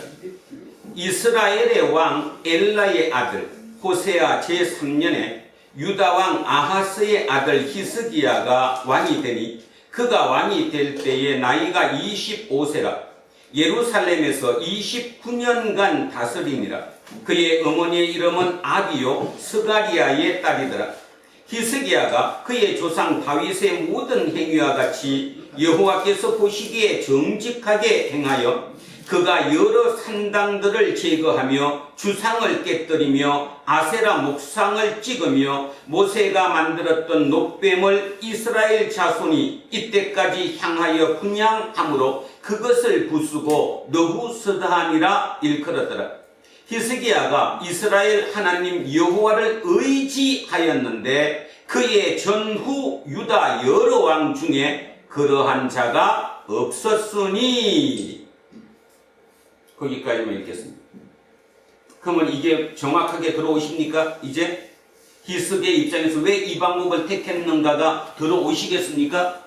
이스라엘의 왕 엘라의 아들 호세아 제3년에 유다왕 아하스의 아들 히스기야가 왕이 되니 그가 왕이 될 때에 나이가 25세라 예루살렘에서 29년간 다스리니라. 그의 어머니의 이름은 아비요 스가리아의 딸이더라. 히스기야가 그의 조상 다윗의 모든 행위와 같이 여호와께서 보시기에 정직하게 행하여 그가 여러 산당들을 제거하며 주상을 깨뜨리며 아세라 목상을 찍으며 모세가 만들었던 놋뱀을 이스라엘 자손이 이때까지 향하여 분향함으로 그것을 부수고 너후스드함이라 일컬었더라. 히스기야가 이스라엘 하나님 여호와를 의지하였는데 그의 전후 유다 여러 왕 중에 그러한 자가 없었으니. 거기까지만 읽겠습니다. 그러면 이게 정확하게 들어오십니까? 이제 히스기야 입장에서 왜 이 방법을 택했는가가 들어오시겠습니까?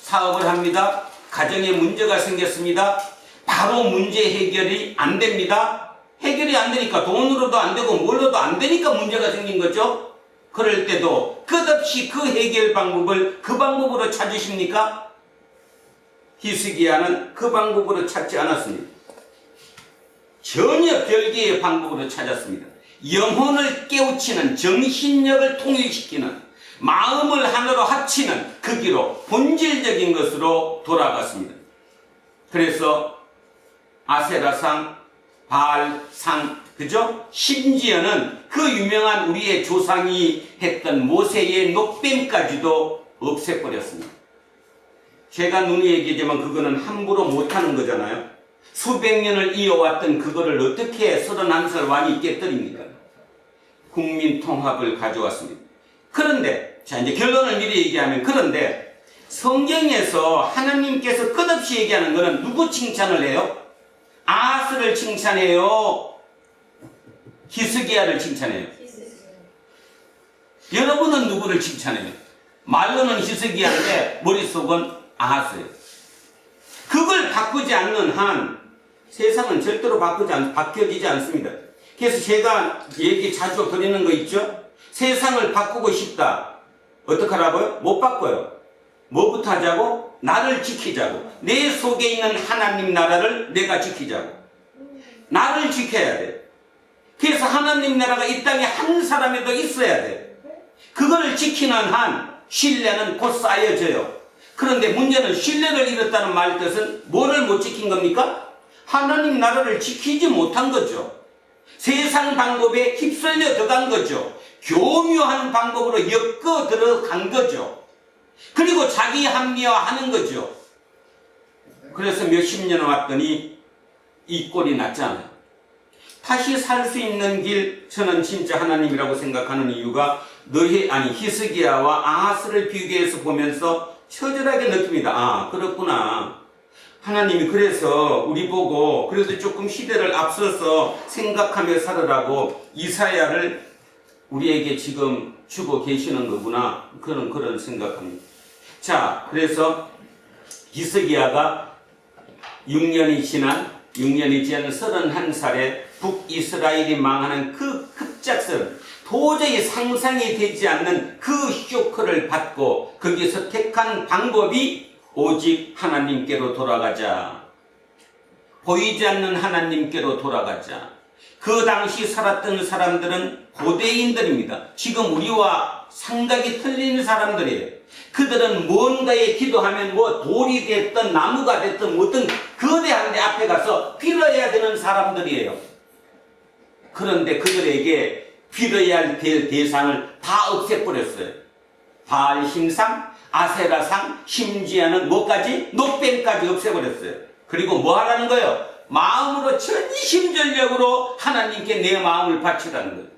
사업을 합니다. 가정에 문제가 생겼습니다. 바로 문제 해결이 안 됩니다. 해결이 안 되니까 돈으로도 안 되고 뭘로도 안 되니까 문제가 생긴 거죠. 그럴 때도 끝없이 그 해결 방법을 그 방법으로 찾으십니까? 히스기야는 그 방법으로 찾지 않았습니다. 전혀 별개의 방법으로 찾았습니다. 영혼을 깨우치는, 정신력을 통일시키는, 마음을 하나로 합치는 그 길로 본질적인 것으로 돌아갔습니다. 그래서 아세라상, 바알상, 그죠? 심지어는 그 유명한 우리의 조상이 했던 모세의 놋뱀까지도 없애버렸습니다. 제가 누누이 얘기하지만 그거는 함부로 못하는 거잖아요. 수백 년을 이어왔던 그거를 어떻게 31살 왕이 깨뜨립니까? 국민 통합을 가져왔습니다. 그런데 자 이제 결론을 미리 얘기하면, 그런데 성경에서 하나님께서 끝없이 얘기하는 것은 누구 칭찬을 해요? 아하스를 칭찬해요? 히스기야를 칭찬해요? 여러분은 누구를 칭찬해요? 말로는 히스기야인데 머릿속은 아하스예요. 그걸 바꾸지 않는 한 세상은 절대로 바뀌어지지 않습니다. 그래서 제가 얘기 자주 드리는 거 있죠? 세상을 바꾸고 싶다. 어떡하라고요? 못 바꿔요. 뭐부터 하자고? 나를 지키자고. 내 속에 있는 하나님 나라를 내가 지키자고. 나를 지켜야 돼. 그래서 하나님 나라가 이 땅에 한 사람에도 있어야 돼. 그거를 지키는 한 신뢰는 곧 쌓여져요. 그런데 문제는 신뢰를 잃었다는 말 뜻은 뭐를 못 지킨 겁니까? 하나님 나라를 지키지 못한 거죠. 세상 방법에 휩쓸려 들어간 거죠. 교묘한 방법으로 엮어 들어간 거죠. 그리고 자기 합리화하는 거죠. 그래서 몇십 년 왔더니 이 꼴이 났잖아요. 다시 살 수 있는 길, 저는 진짜 하나님이라고 생각하는 이유가 히스기야와 아하스를 비교해서 보면서 처절하게 느낍니다. 아, 그렇구나. 하나님이 그래서 우리 보고 그래도 조금 시대를 앞서서 생각하며 살으라고 이사야를 우리에게 지금 주고 계시는 거구나. 그런 생각합니다. 자, 그래서 히스기야가 6년이 지난 31살에 북이스라엘이 망하는 그 급작스러운, 도저히 상상이 되지 않는 그 쇼크를 받고 거기서 택한 방법이 오직 하나님께로 돌아가자. 보이지 않는 하나님께로 돌아가자. 그 당시 살았던 사람들은 고대인들입니다. 지금 우리와 생각이 틀린 사람들이에요. 그들은 뭔가에 기도하면 뭐 돌이 됐든 나무가 됐든 어떤 거대한 데 앞에 가서 빌어야 되는 사람들이에요. 그런데 그들에게 빌어야 될 대상을 다 없애버렸어요. 바알 신상, 아세라상, 심지어는 뭐까지? 놋뱀까지 없애버렸어요. 그리고 뭐 하라는 거예요? 마음으로 전심전력으로 하나님께 내 마음을 바치라는 거예요.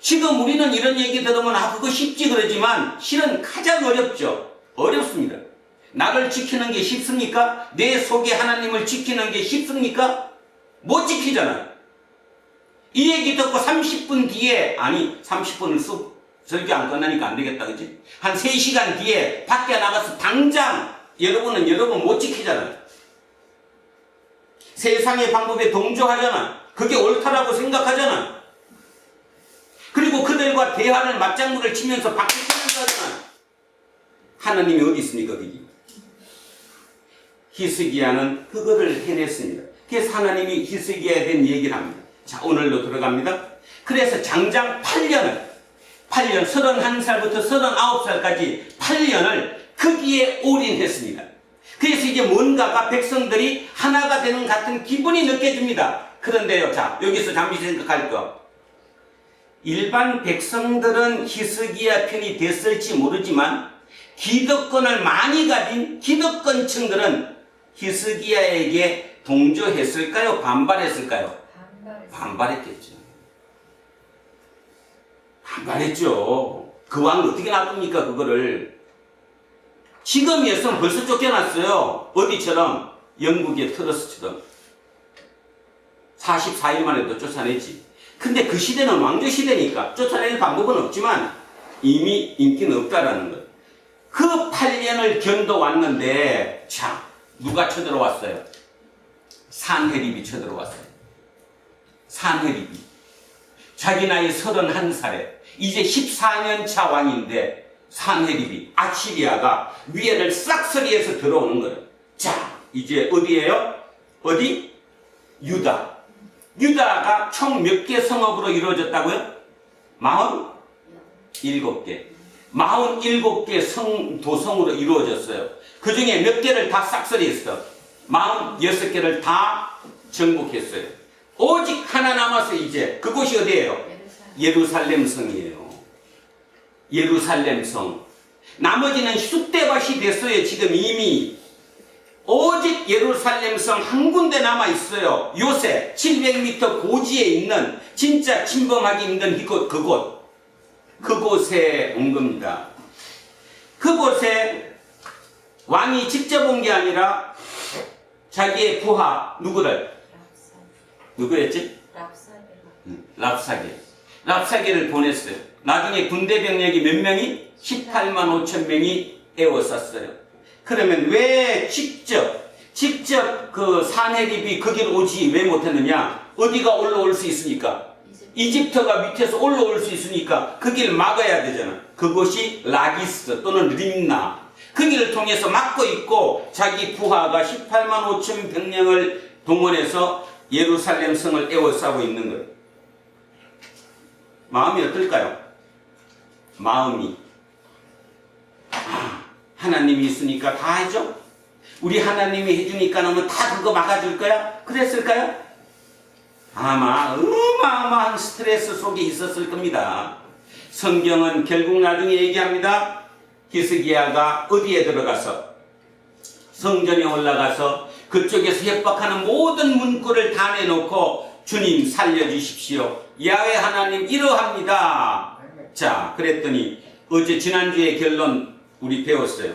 지금 우리는 이런 얘기 들으면 그거 쉽지 그러지만 실은 가장 어렵죠. 어렵습니다. 나를 지키는 게 쉽습니까? 내 속에 하나님을 지키는 게 쉽습니까? 못 지키잖아요. 이 얘기 듣고 30분 뒤에, 30분을 설교 안 끝나니까 안 되겠다, 그지? 한 3시간 뒤에 밖에 나가서 당장 여러분 못 지키잖아요. 세상의 방법에 동조하잖아. 그게 옳다라고 생각하잖아. 그리고 그들과 대화를 맞장구를 치면서 바꾸시면서 하잖아. 하나님이 어디 있습니까, 그게? 히스기야는 그거를 해냈습니다. 그래서 하나님이 히스기야에 대한 얘기를 합니다. 자, 오늘로 들어갑니다. 그래서 장장 8년을 8년, 31살부터 39살까지 8년을 거기에 올인했습니다. 그래서 이제 뭔가가 백성들이 하나가 되는 같은 기분이 느껴집니다. 그런데요, 자, 여기서 잠시 생각할 거. 일반 백성들은 히스기야 편이 됐을지 모르지만 기득권을 많이 가진 기득권층들은 히스기야에게 동조했을까요? 반발했을까요? 반발했겠죠. 반발했죠. 그 왕 어떻게 놔둡니까, 그거를. 지금이었으면 벌써 쫓겨났어요. 어디처럼? 영국의 트러스처럼. 44일 만에도 쫓아내지. 근데 그 시대는 왕조 시대니까 쫓아낼 방법은 없지만 이미 인기는 없다라는 것. 그 8년을 견뎌왔는데, 자, 누가 쳐들어왔어요? 산헤립이 쳐들어왔어요. 산헤립이. 자기 나이 31살에 이제 14년 차 왕인데 산헤립이, 아시리아가 위에를 싹쓸이해서 들어오는 거예요. 자, 이제 어디예요? 어디? 유다. 유다가 총 몇 개 성읍으로 이루어졌다고요? 47개. 47개 도성으로 이루어졌어요. 그 중에 몇 개를 다 싹쓸이 했어. 46개를 다 정복했어요. 오직 하나 남아서 이제 그곳이 어디예요? 예루살렘 성이에요. 예루살렘 성. 나머지는 쑥대밭이 됐어요. 지금 이미. 오직 예루살렘 성 한 군데 남아 있어요. 요새 700m 고지에 있는 진짜 침범하기 힘든 그곳에 온 겁니다. 그곳에 왕이 직접 온 게 아니라 자기의 부하 누구였지? 랍사게를 보냈어요. 나중에 군대 병력이 몇 명이? 18만 5천 명이 에워쌌어요. 그러면 왜 직접 그 산헤립이 거기를 오지 왜 못했느냐? 어디가 올라올 수 있으니까? 이집트가 밑에서 올라올 수 있으니까 그 길 막아야 되잖아. 그곳이 라기스 또는 림나. 그 길을 통해서 막고 있고 자기 부하가 18만 5천 병력을 동원해서 예루살렘 성을 에워싸고 있는 거예요. 마음이 어떨까요? 마음이 하나님이 있으니까 다 해줘? 우리 하나님이 해주니까 너무 다 그거 막아줄 거야? 그랬을까요? 아마 어마어마한 스트레스 속에 있었을 겁니다. 성경은 결국 나중에 얘기합니다. 히스기야가 어디에 들어가서 성전에 올라가서 그쪽에서 협박하는 모든 문구를 다 내놓고 주님 살려주십시오. 야훼 하나님 이러합니다. 자, 그랬더니 어제 지난주에 결론 우리 배웠어요.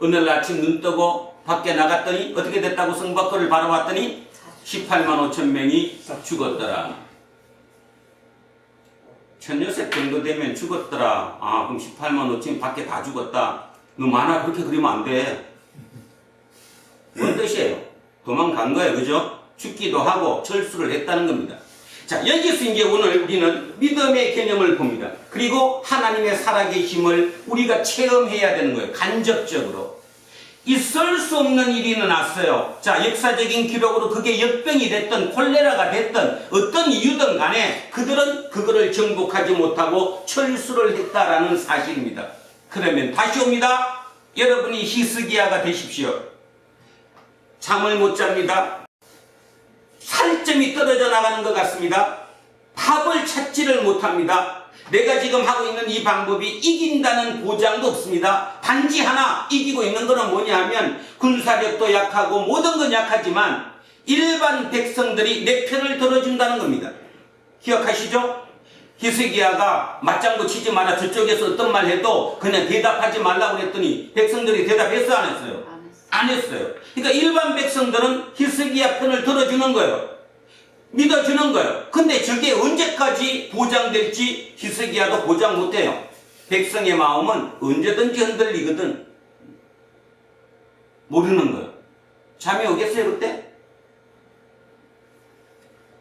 오늘 아침 눈 뜨고 밖에 나갔더니 어떻게 됐다고 성밖을 바라봤더니 18만 5천 명이 죽었더라. 천여색 정도 되면 죽었더라. 아, 그럼 18만 5천 밖에 다 죽었다. 너 만화 그렇게 그리면 안 돼. 뭔 뜻이에요? 도망간 거예요. 그죠? 죽기도 하고 철수를 했다는 겁니다. 자, 여기서 이제 오늘 우리는 믿음의 개념을 봅니다. 그리고 하나님의 살아계심을 우리가 체험해야 되는 거예요. 간접적으로. 있을 수 없는 일이 일어났어요. 자, 역사적인 기록으로 그게 역병이 됐든 콜레라가 됐든 어떤 이유든 간에 그들은 그거를 정복하지 못하고 철수를 했다라는 사실입니다. 그러면 다시 옵니다. 여러분이 히스기야가 되십시오. 잠을 못 잡니다. 살점이 떨어져 나가는 것 같습니다. 답을 찾지를 못합니다. 내가 지금 하고 있는 이 방법이 이긴다는 보장도 없습니다. 단지 하나 이기고 있는 것은 뭐냐 하면 군사력도 약하고 모든 건 약하지만 일반 백성들이 내 편을 들어준다는 겁니다. 기억하시죠? 히스기야가 맞장구 치지 마라. 저쪽에서 어떤 말 해도 그냥 대답하지 말라고 그랬더니 백성들이 대답했어 안 했어요? 안 했어요. 그러니까 일반 백성들은 히스기야 편을 들어주는 거예요. 믿어주는 거예요. 근데 저게 언제까지 보장될지 히스기야도 보장 못해요. 백성의 마음은 언제든지 흔들리거든. 모르는 거예요. 잠이 오겠어요 그때?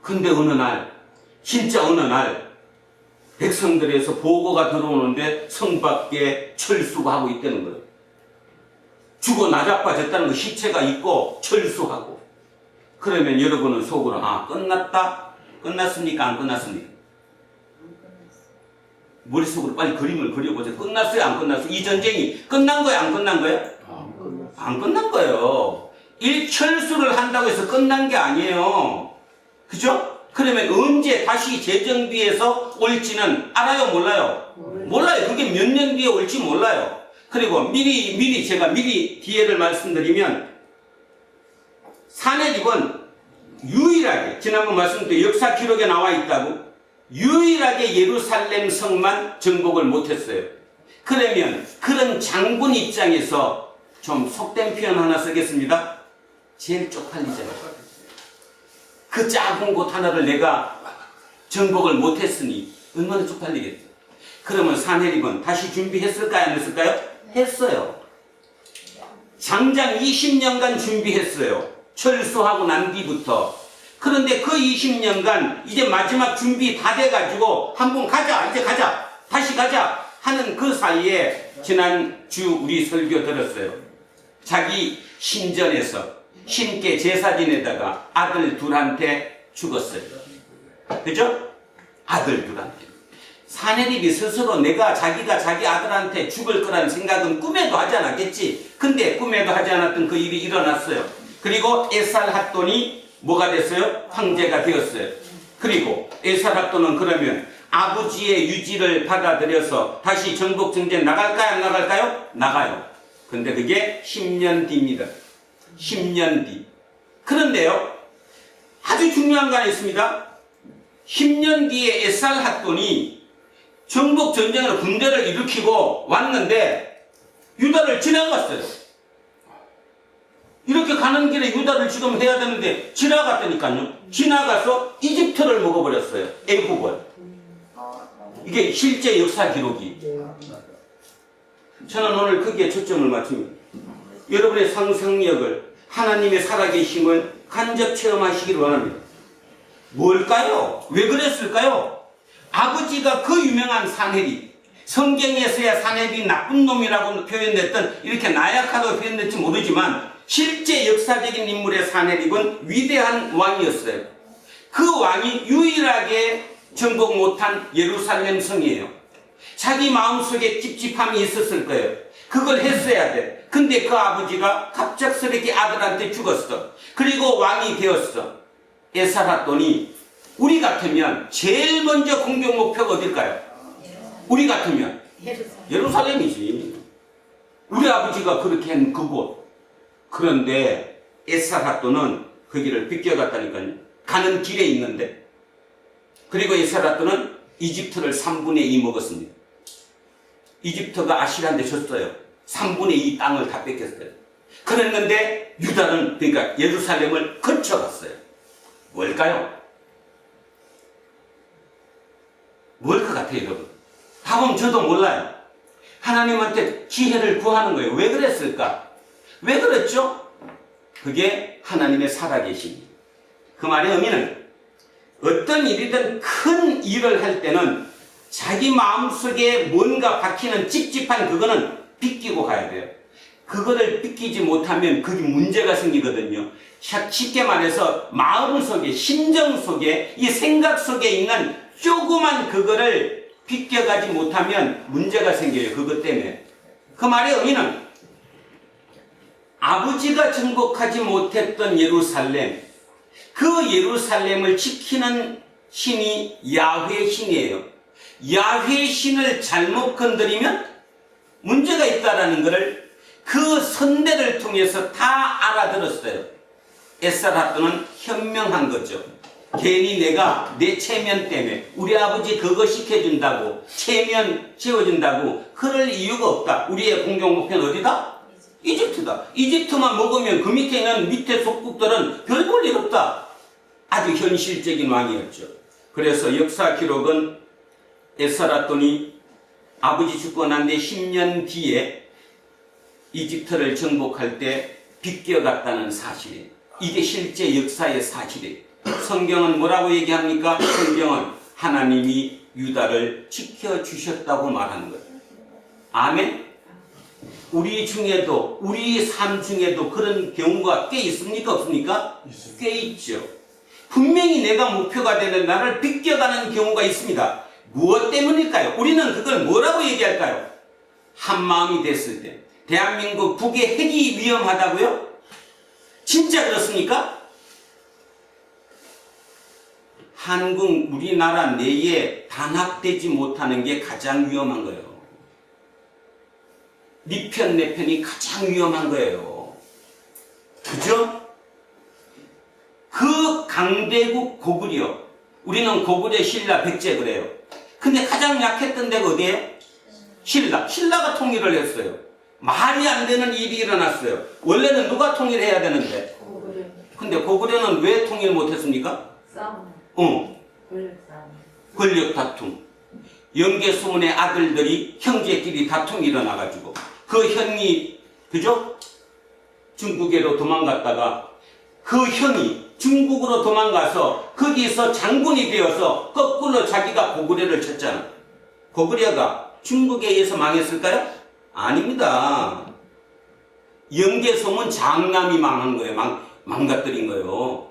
근데 어느 날, 진짜 어느 날 백성들에서 보고가 들어오는데 성 밖에 철수가 하고 있다는 거예요. 죽어 나자빠졌다는 거, 시체가 있고 철수하고. 그러면 여러분은 속으로 아, 끝났다? 끝났습니까? 안 끝났습니까? 머릿속으로 빨리 그림을 그려보세요. 끝났어요? 안 끝났어요? 이 전쟁이 끝난 거예요? 안 끝난 거예요? 안 끝난 거예요. 일철수를 한다고 해서 끝난 게 아니에요. 그죠? 그러면 언제 다시 재정비해서 올지는 알아요? 몰라요? 몰라요. 그게 몇 년 뒤에 올지 몰라요. 그리고 제가 미리 뒤에를 말씀드리면, 산헤립은 유일하게, 지난번 말씀드린 역사 기록에 나와 있다고, 유일하게 예루살렘 성만 정복을 못했어요. 그러면 그런 장군 입장에서 좀 속된 표현 하나 쓰겠습니다. 제일 쪽팔리잖아요. 그 작은 곳 하나를 내가 정복을 못했으니 얼마나 쪽팔리겠어요. 그러면 산헤립은 다시 준비했을까요? 안 했을까요? 했어요. 장장 20년간 준비했어요. 철수하고 난 뒤부터. 그런데 그 20년간 이제 마지막 준비 다 돼가지고 한번 가자, 이제 가자, 다시 가자 하는 그 사이에 지난주 우리 설교 들었어요. 자기 신전에서 신께 제사 지내다가 아들 둘한테 죽었어요. 그죠? 아들 둘한테. 산헤립이 스스로 자기가 자기 아들한테 죽을 거라는 생각은 꿈에도 하지 않았겠지. 근데 꿈에도 하지 않았던 그 일이 일어났어요. 그리고 에살핫돈이 뭐가 됐어요? 황제가 되었어요. 그리고 에살핫돈은 그러면 아버지의 유지를 받아들여서 다시 전복전쟁 나갈까요? 안 나갈까요? 나가요. 근데 그게 10년 뒤입니다. 10년 뒤. 그런데요, 아주 중요한 거 하나 있습니다. 10년 뒤에 에살핫돈이 전복전쟁으로 군대를 일으키고 왔는데 유다를 지나갔어요. 이렇게 가는 길에 유다를 지금 해야 되는데 지나갔다니까요. 지나가서 이집트를 먹어버렸어요. 애국을. 이게 실제 역사 기록이. 저는 오늘 거기에 초점을 맞춥니다. 여러분의 상상력을, 하나님의 살아계심을 간접 체험하시기를 원합니다. 뭘까요? 왜 그랬을까요? 아버지가 그 유명한 산헤립, 성경에서야 산헤립이 나쁜 놈이라고 표현됐던, 이렇게 나약하다고 표현됐지 모르지만 실제 역사적인 인물의 산헤립은 위대한 왕이었어요. 그 왕이 유일하게 정복 못한 예루살렘 성이에요. 자기 마음속에 찝찝함이 있었을 거예요. 그걸 했어야 돼. 근데 그 아버지가 갑작스럽게 아들한테 죽었어. 그리고 왕이 되었어. 에살핫돈이 우리 같으면 제일 먼저 공격 목표가 어딜까요? 우리 같으면 예루살렘이지. 우리 아버지가 그렇게 한 그곳. 그런데 에살핫돈은 거기를 비껴갔다니까요. 가는 길에 있는데. 그리고 에살핫돈은 이집트를 3분의 2 먹었습니다. 이집트가 아시리한테 졌어요. 3분의 2 땅을 다 뺏겼어요. 그랬는데 유다는, 그러니까 예루살렘을 거쳐갔어요. 뭘까요? 뭘 것 같아요, 여러분? 답은 저도 몰라요. 하나님한테 지혜를 구하는 거예요. 왜 그랬을까? 왜 그랬죠? 그게 하나님의 살아계심. 그 말의 의미는 어떤 일이든 큰 일을 할 때는 자기 마음속에 뭔가 박히는 찝찝한 그거는 비끼고 가야 돼요. 그거를 비끼지 못하면 그게 문제가 생기거든요. 쉽게 말해서 마음속에, 심정 속에, 이 생각 속에 있는 조그만 그거를 비껴가지 못하면 문제가 생겨요. 그것 때문에. 그 말의 의미는 아버지가 정복하지 못했던 예루살렘, 그 예루살렘을 지키는 신이 야훼 신이에요. 야훼 신을 잘못 건드리면 문제가 있다라는 것을 그 선대를 통해서 다 알아들었어요. 에살핫돈은 현명한 거죠. 괜히 내가 내 체면 때문에 우리 아버지 그거 시켜준다고, 체면 채워준다고 그럴 이유가 없다. 우리의 공격 목표는 어디다? 이집트다. 이집트만 먹으면 그 밑에 있는 밑에 속국들은 별 볼 일 없다. 아주 현실적인 왕이었죠. 그래서 역사 기록은 에살핫돈이 아버지 죽고 난 뒤 10년 뒤에 이집트를 정복할 때 비껴갔다는 사실이에요. 이게 실제 역사의 사실이에요. 성경은 뭐라고 얘기합니까? 성경은 하나님이 유다를 지켜주셨다고 말하는 거예요. 아멘? 우리 중에도, 우리 삶 중에도 그런 경우가 꽤 있습니까? 없습니까? 꽤 있죠. 분명히 내가 목표가 되는 나를 비껴가는 경우가 있습니다. 무엇 때문일까요? 우리는 그걸 뭐라고 얘기할까요? 한마음이 됐을 때 대한민국 북의 핵이 위험하다고요? 진짜 그렇습니까? 한국 우리나라 내에 단합되지 못하는 게 가장 위험한 거예요. 네 편 내 편이 가장 위험한 거예요. 그죠? 그 강대국 고구려, 우리는 고구려, 신라, 백제 그래요. 근데 가장 약했던 데가 어디예요? 신라가 통일을 했어요. 말이 안 되는 일이 일어났어요. 원래는 누가 통일해야 되는데? 근데 고구려는 왜 통일 못했습니까? 싸움. 권력 싸움. 권력 다툼. 영계수문의 아들들이 형제끼리 다툼이 일어나가지고 그 형이 그죠? 중국으로 도망갔다가 그 형이 중국으로 도망가서 거기서 장군이 되어서 거꾸로 자기가 고구려를 쳤잖아. 고구려가 중국에 의해서 망했을까요? 아닙니다. 영계소문 장남이 망한 거예요. 망가뜨린 거예요.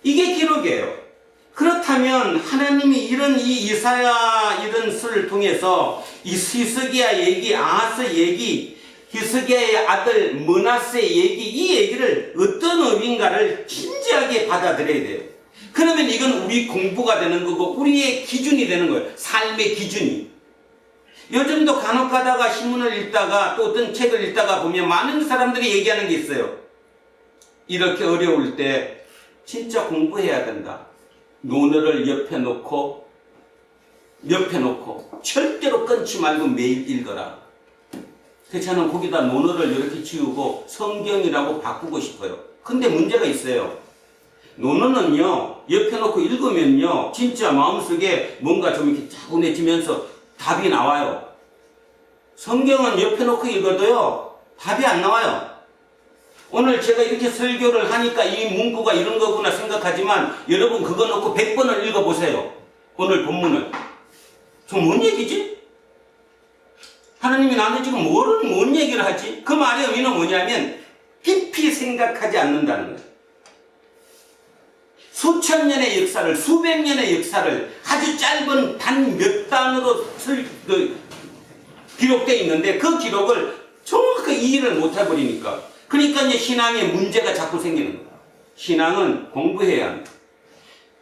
이게 기록이에요. 그렇다면 하나님이 이런 이 이사야 이런 수를 통해서 이 히스기야 얘기, 아하스 얘기, 히스기야의 아들 므낫세 얘기, 이 얘기를 어떤 의미인가를 진지하게 받아들여야 돼요. 그러면 이건 우리 공부가 되는 거고 우리의 기준이 되는 거예요. 삶의 기준이. 요즘도 간혹 가다가 신문을 읽다가 또 어떤 책을 읽다가 보면 많은 사람들이 얘기하는 게 있어요. 이렇게 어려울 때 진짜 공부해야 된다. 논어를 옆에 놓고 절대로 끊지 말고 매일 읽어라. 그래서 저는 거기다 논어를 이렇게 지우고 성경이라고 바꾸고 싶어요. 근데 문제가 있어요. 논어는요, 옆에 놓고 읽으면요, 진짜 마음속에 뭔가 좀 이렇게 차분해지면서 답이 나와요. 성경은 옆에 놓고 읽어도요, 답이 안 나와요. 오늘 제가 이렇게 설교를 하니까 이 문구가 이런 거구나 생각하지만 여러분 그거 놓고 100번을 읽어보세요. 오늘 본문을. 저 뭔 얘기지? 하나님이 나한테 지금 뭔 얘기를 하지? 그 말의 의미는 뭐냐면 깊이 생각하지 않는다는 거예요. 수천 년의 역사를, 수백 년의 역사를 아주 짧은 단 몇 단으로 기록되어 있는데 그 기록을 정확하게 이해를 못 해버리니까 그러니까 이제 신앙에 문제가 자꾸 생기는 거예요. 신앙은 공부해야 합니다.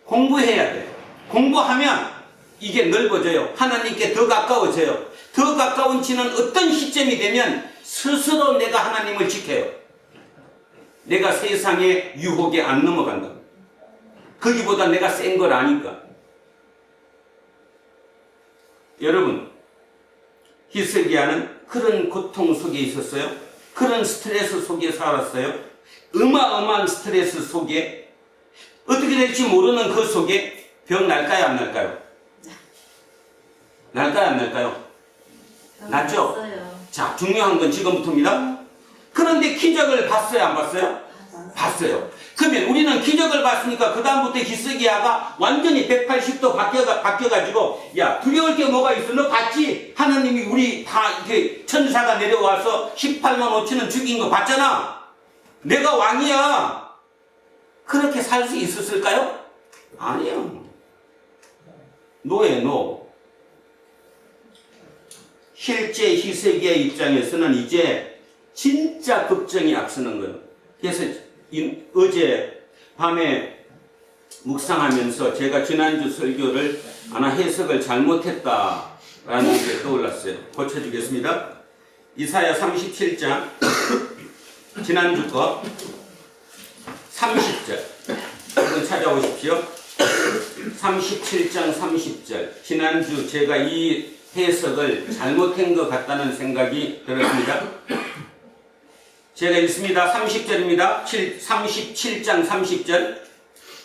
공부해야 돼요. 공부하면 이게 넓어져요. 하나님께 더 가까워져요. 더 가까워지는 어떤 시점이 되면 스스로 내가 하나님을 지켜요. 내가 세상의 유혹에 안 넘어간다. 거기보다 내가 센 걸 아니까. 여러분, 히스기야는 그런 고통 속에 있었어요. 그런 스트레스 속에 살았어요. 어마어마한 스트레스 속에 어떻게 될지 모르는 그 속에 병 날까요? 안 날까요? 날까요? 안 날까요? 났죠? 자, 중요한 건 지금부터입니다. 그런데 기적을 봤어요? 안 봤어요? 봤어요. 그러면 우리는 기적을 봤으니까 그 다음부터 히스기야가 완전히 180도 바뀌어가지고 야, 두려울 게 뭐가 있어? 너 봤지? 하나님이 우리 다 이렇게 천사가 내려와서 18만 5천원 죽인 거 봤잖아. 내가 왕이야. 그렇게 살 수 있었을까요? 아니요. 노예 노. 실제 히스기야의 입장에서는 이제 진짜 걱정이 앞서는 거예요. 그래서 어제 밤에 묵상하면서 제가 지난주 설교를 하나 해석을 잘못했다라는 게 떠올랐어요. 고쳐주겠습니다. 이사야 37장 지난주 거 30절 한번 찾아오십시오. 37장 30절 지난주 제가 이 해석을 잘못한 것 같다는 생각이 들었습니다. 제가 읽습니다. 30절입니다. 37장 30절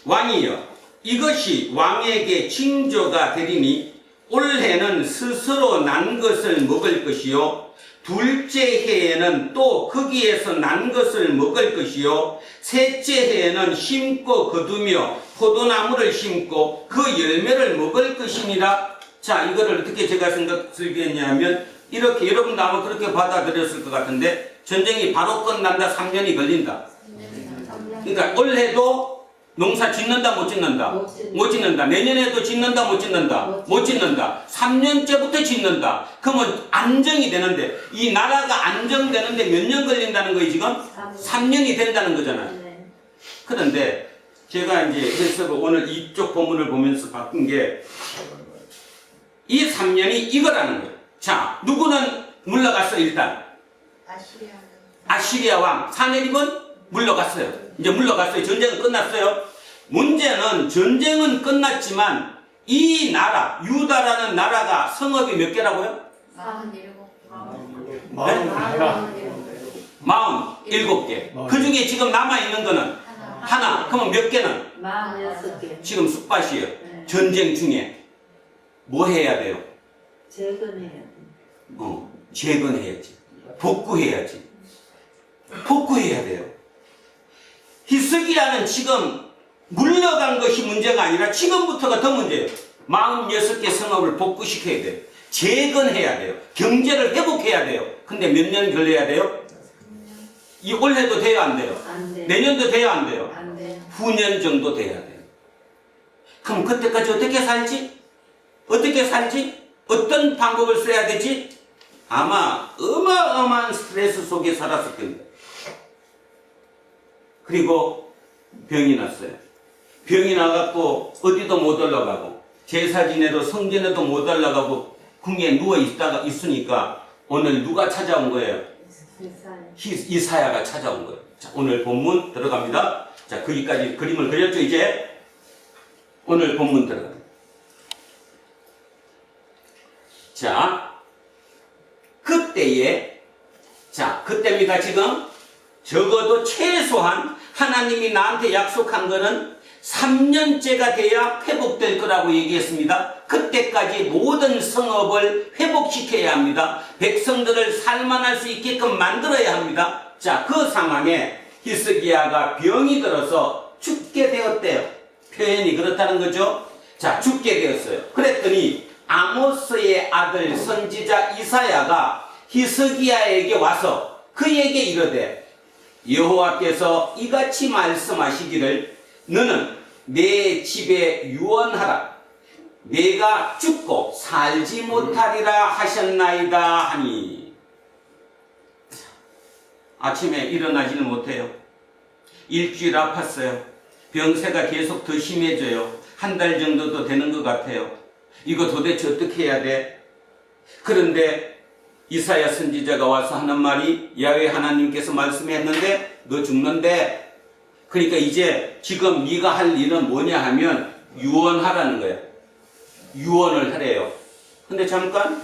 왕이여 이것이 왕에게 징조가 되리니 올해는 스스로 난 것을 먹을 것이요 둘째 해에는 또 거기에서 난 것을 먹을 것이요 셋째 해에는 심고 거두며 포도나무를 심고 그 열매를 먹을 것이니라. 자, 이거를 어떻게 제가 설계했냐면 이렇게 여러분도 아마 그렇게 받아들였을 것 같은데 전쟁이 바로 끝난다 3년이 걸린다. 그러니까 올해도 농사 짓는다 못 짓는다? 못 짓는다. 못 짓는다. 내년에도 짓는다 못 짓는다? 못 짓는다. 3년째부터 짓는다. 그러면 안정이 되는데 이 나라가 안정되는데 몇 년 걸린다는 거예요 지금? 3년이 된다는 거잖아요. 네. 그런데 제가 이제 해석을 오늘 이쪽 본문을 보면서 바꾼 게 이 3년이 이거라는 거예요. 자, 누구는 물러갔어 일단. 아시리아 왕 사네립은 물러갔어요. 이제 물러갔어요. 전쟁은 끝났어요. 문제는 전쟁은 끝났지만 이 나라 유다라는 나라가 성읍이 몇 개라고요? 47개. 그 중에 지금 남아있는 거는 하나. 그러면 몇 개는? 46개. 지금 쑥밭이에요. 네. 전쟁 중에 뭐 해야 돼요? 재건해야 돼. 재건해야지. 복구해야지. 복구해야 돼요. 히스기야는 지금 물러간 것이 문제가 아니라 지금부터가 더 문제예요. 46개 성읍을 복구시켜야 돼요. 재건해야 돼요. 경제를 회복해야 돼요. 근데 몇 년 걸려야 돼요? 이 올해도 돼요, 안 돼요? 안 돼. 내년도 돼요, 안 돼요? 안 돼. 9년 정도 돼야 돼요. 그럼 그때까지 어떻게 살지? 어떻게 살지? 어떤 방법을 써야 되지? 아마 어마어마한 스트레스 속에 살았을 겁니다. 그리고 병이 났어요. 병이 나갖고 어디도 못 올라가고 제사 지내러 성전에도 못 올라가고 궁에 누워 있으니까 오늘 누가 찾아온 거예요? 이사야가 찾아온 거예요. 자, 오늘 본문 들어갑니다. 자, 거기까지 그림을 그렸죠. 이제 오늘 본문 들어갑니다. 자, 그때입니다. 지금 적어도 최소한 하나님이 나한테 약속한 거는 3년째가 돼야 회복될 거라고 얘기했습니다. 그때까지 모든 성읍을 회복시켜야 합니다. 백성들을 살만할 수 있게끔 만들어야 합니다. 자, 그 상황에 히스기야가 병이 들어서 죽게 되었대요. 표현이 그렇다는 거죠. 자, 죽게 되었어요. 그랬더니 아모스의 아들 선지자 이사야가 히스기야에게 와서 그에게 이르되 여호와께서 이같이 말씀하시기를 너는 내 집에 유언하라. 내가 죽고 살지 못하리라 하셨나이다 하니. 아침에 일어나지는 못해요. 일주일 아팠어요. 병세가 계속 더 심해져요. 한 달 정도도 되는 것 같아요. 이거 도대체 어떻게 해야 돼? 그런데 이사야 선지자가 와서 하는 말이 야훼 하나님께서 말씀했는데 너 죽는데, 그러니까 이제 지금 네가 할 일은 뭐냐 하면 유언하라는 거예요. 유언을 하래요. 근데 잠깐,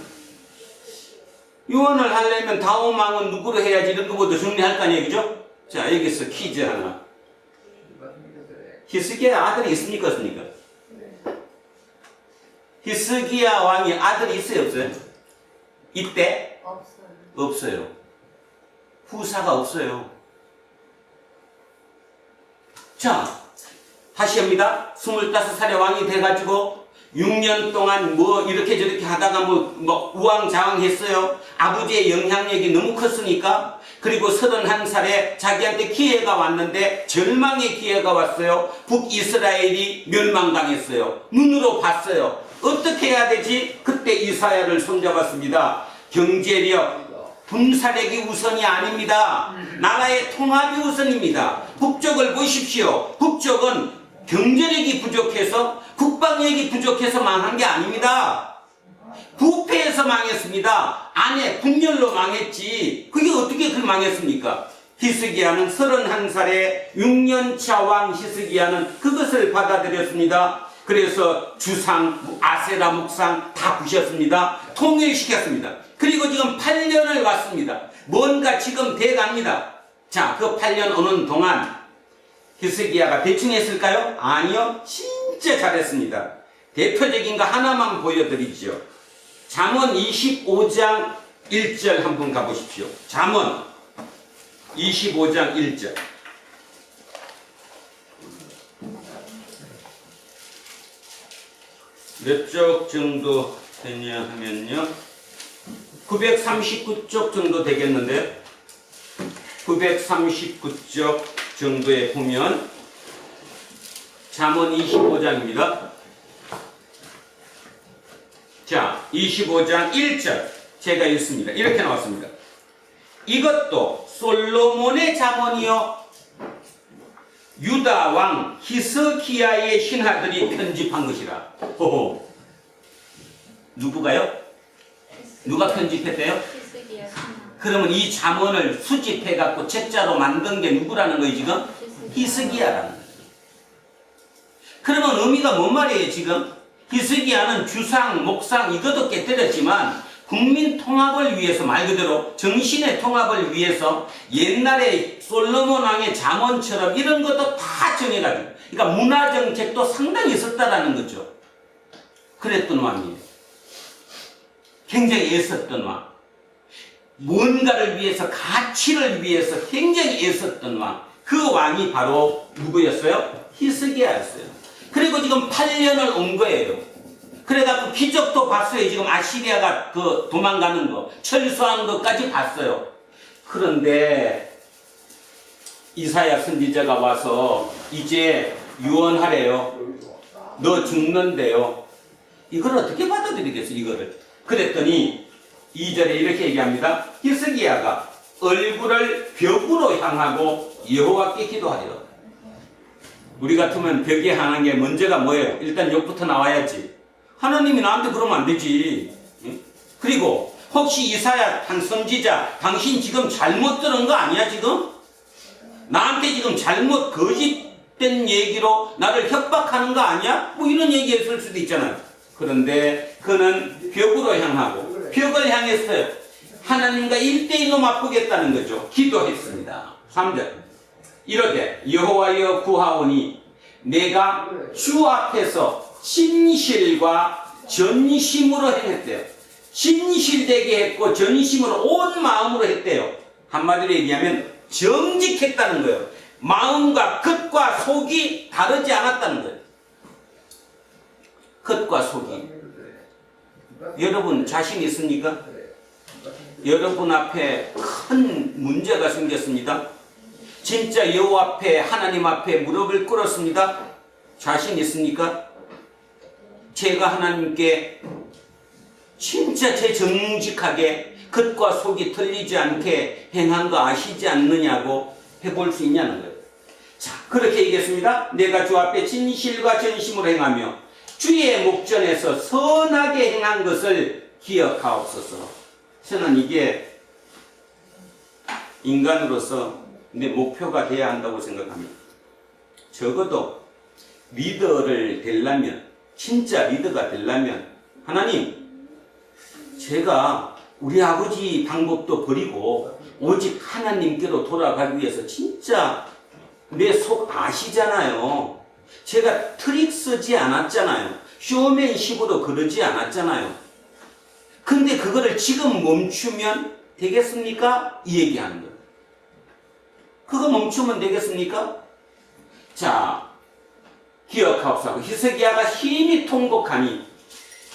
유언을 하려면 다음 왕은 누구로 해야지 이런 것부터 정리할 거 아니에요, 그죠? 자, 여기서 퀴즈 하나. 히스기야 아들이 있습니까, 없습니까? 히스기야 왕이 아들이 있어요, 없어요? 이때? 없어요. 후사가 없어요. 자, 다시 합니다. 25살의 왕이 돼가지고 6년 동안 뭐 이렇게 저렇게 하다가 뭐 우왕좌왕했어요. 아버지의 영향력이 너무 컸으니까. 그리고 31살에 자기한테 기회가 왔는데 절망의 기회가 왔어요. 북이스라엘이 멸망당했어요. 눈으로 봤어요. 어떻게 해야 되지? 그때 이사야를 손잡았습니다. 경제력, 군사력이 우선이 아닙니다. 나라의 통합이 우선입니다. 북쪽을 보십시오. 북쪽은 경제력이 부족해서, 국방력이 부족해서 망한 게 아닙니다. 부패해서 망했습니다. 안에 분열로 망했지. 그게 어떻게 그렇게 망했습니까? 히스기야는 31살에 6년차 왕 히스기야는 그것을 받아들였습니다. 그래서 주상, 아세라 목상 다 부셨습니다. 통일시켰습니다. 그리고 지금 8년을 왔습니다. 뭔가 지금 돼갑니다. 자, 그 8년 오는 동안 히스기야가 대충 했을까요? 아니요. 진짜 잘했습니다. 대표적인 거 하나만 보여드리죠. 잠언 25장 1절 한번 가보십시오. 잠언 25장 1절. 몇 쪽 정도 되냐 하면요, 939쪽 정도 되겠는데, 939쪽 정도에 보면 잠언 25장입니다. 자, 25장 1절 제가 읽습니다. 이렇게 나왔습니다. 이것도 솔로몬의 잠언이요 유다 왕 히스기야의 신하들이 편집한 것이라. 호호. 누구가요? 누가 편집했대요? 그러면 이 잠언을 수집해 갖고 책자로 만든 게 누구라는 거예요 지금? 히스기야라는 거예요. 그러면 의미가 뭔 말이에요 지금? 히스기야는 주상, 목상 이것도 깨뜨렸지만 국민 통합을 위해서, 말 그대로 정신의 통합을 위해서 옛날에 솔로몬 왕의 잠언처럼 이런 것도 다 정해가지고, 그러니까 문화 정책도 상당히 있었다라는 거죠. 그랬던 왕이에요. 굉장히 애썼던 왕. 뭔가를 위해서, 가치를 위해서 굉장히 애썼던 왕. 그 왕이 바로 누구였어요? 히스기야였어요. 그리고 지금 8년을 온 거예요. 그래갖고 기적도 봤어요. 지금 아시리아가 그 도망가는 거, 철수하는 것까지 봤어요. 그런데 이사야 선지자가 와서 이제 유언하래요. 너 죽는데요. 이걸 어떻게 받아들이겠어, 이거를. 그랬더니 2절에 이렇게 얘기합니다. 히스기야가 얼굴을 벽으로 향하고 여호와께 기도하리라. 우리 같으면 벽에 향한 게 먼저가 뭐예요? 일단 욕부터 나와야지. 하나님이 나한테 그러면 안 되지. 그리고 혹시 이사야 선지자, 당신 지금 잘못 들은 거 아니야 지금? 나한테 지금 잘못 거짓된 얘기로 나를 협박하는 거 아니야? 뭐 이런 얘기했을 수도 있잖아요. 그런데 그는 벽으로 향하고 벽을 향했어요. 하나님과 1대1로 맞보겠다는 거죠. 기도했습니다. 3절 이렇게 여호와여 구하오니 내가 주 앞에서 진실과 전심으로 행했대요. 진실되게 했고 전심으로 온 마음으로 했대요. 한마디로 얘기하면 정직했다는 거예요. 마음과 겉과 속이 다르지 않았다는 거예요. 겉과 속이. 여러분 자신 있습니까? 여러분 앞에 큰 문제가 생겼습니다. 진짜 여호와 앞에, 하나님 앞에 무릎을 꿇었습니다. 자신 있습니까? 제가 하나님께 진짜 제 정직하게 겉과 속이 틀리지 않게 행한 거 아시지 않느냐고 해볼 수 있냐는 거예요. 자, 그렇게 얘기했습니다. 내가 주 앞에 진실과 전심으로 행하며 주의 목전에서 선하게 행한 것을 기억하옵소서. 저는 이게 인간으로서 내 목표가 돼야 한다고 생각합니다. 적어도 리더를 되려면, 진짜 리더가 되려면, 하나님, 제가 우리 아버지 방법도 버리고 오직 하나님께로 돌아가기 위해서 진짜 내 속 아시잖아요. 제가 트릭 쓰지 않았잖아요. 쇼맨식으로 그러지 않았잖아요. 근데 그거를 지금 멈추면 되겠습니까? 이 얘기하는 거예요. 그거 멈추면 되겠습니까? 자, 기억하옵소서. 히스기야가 심히 통곡하니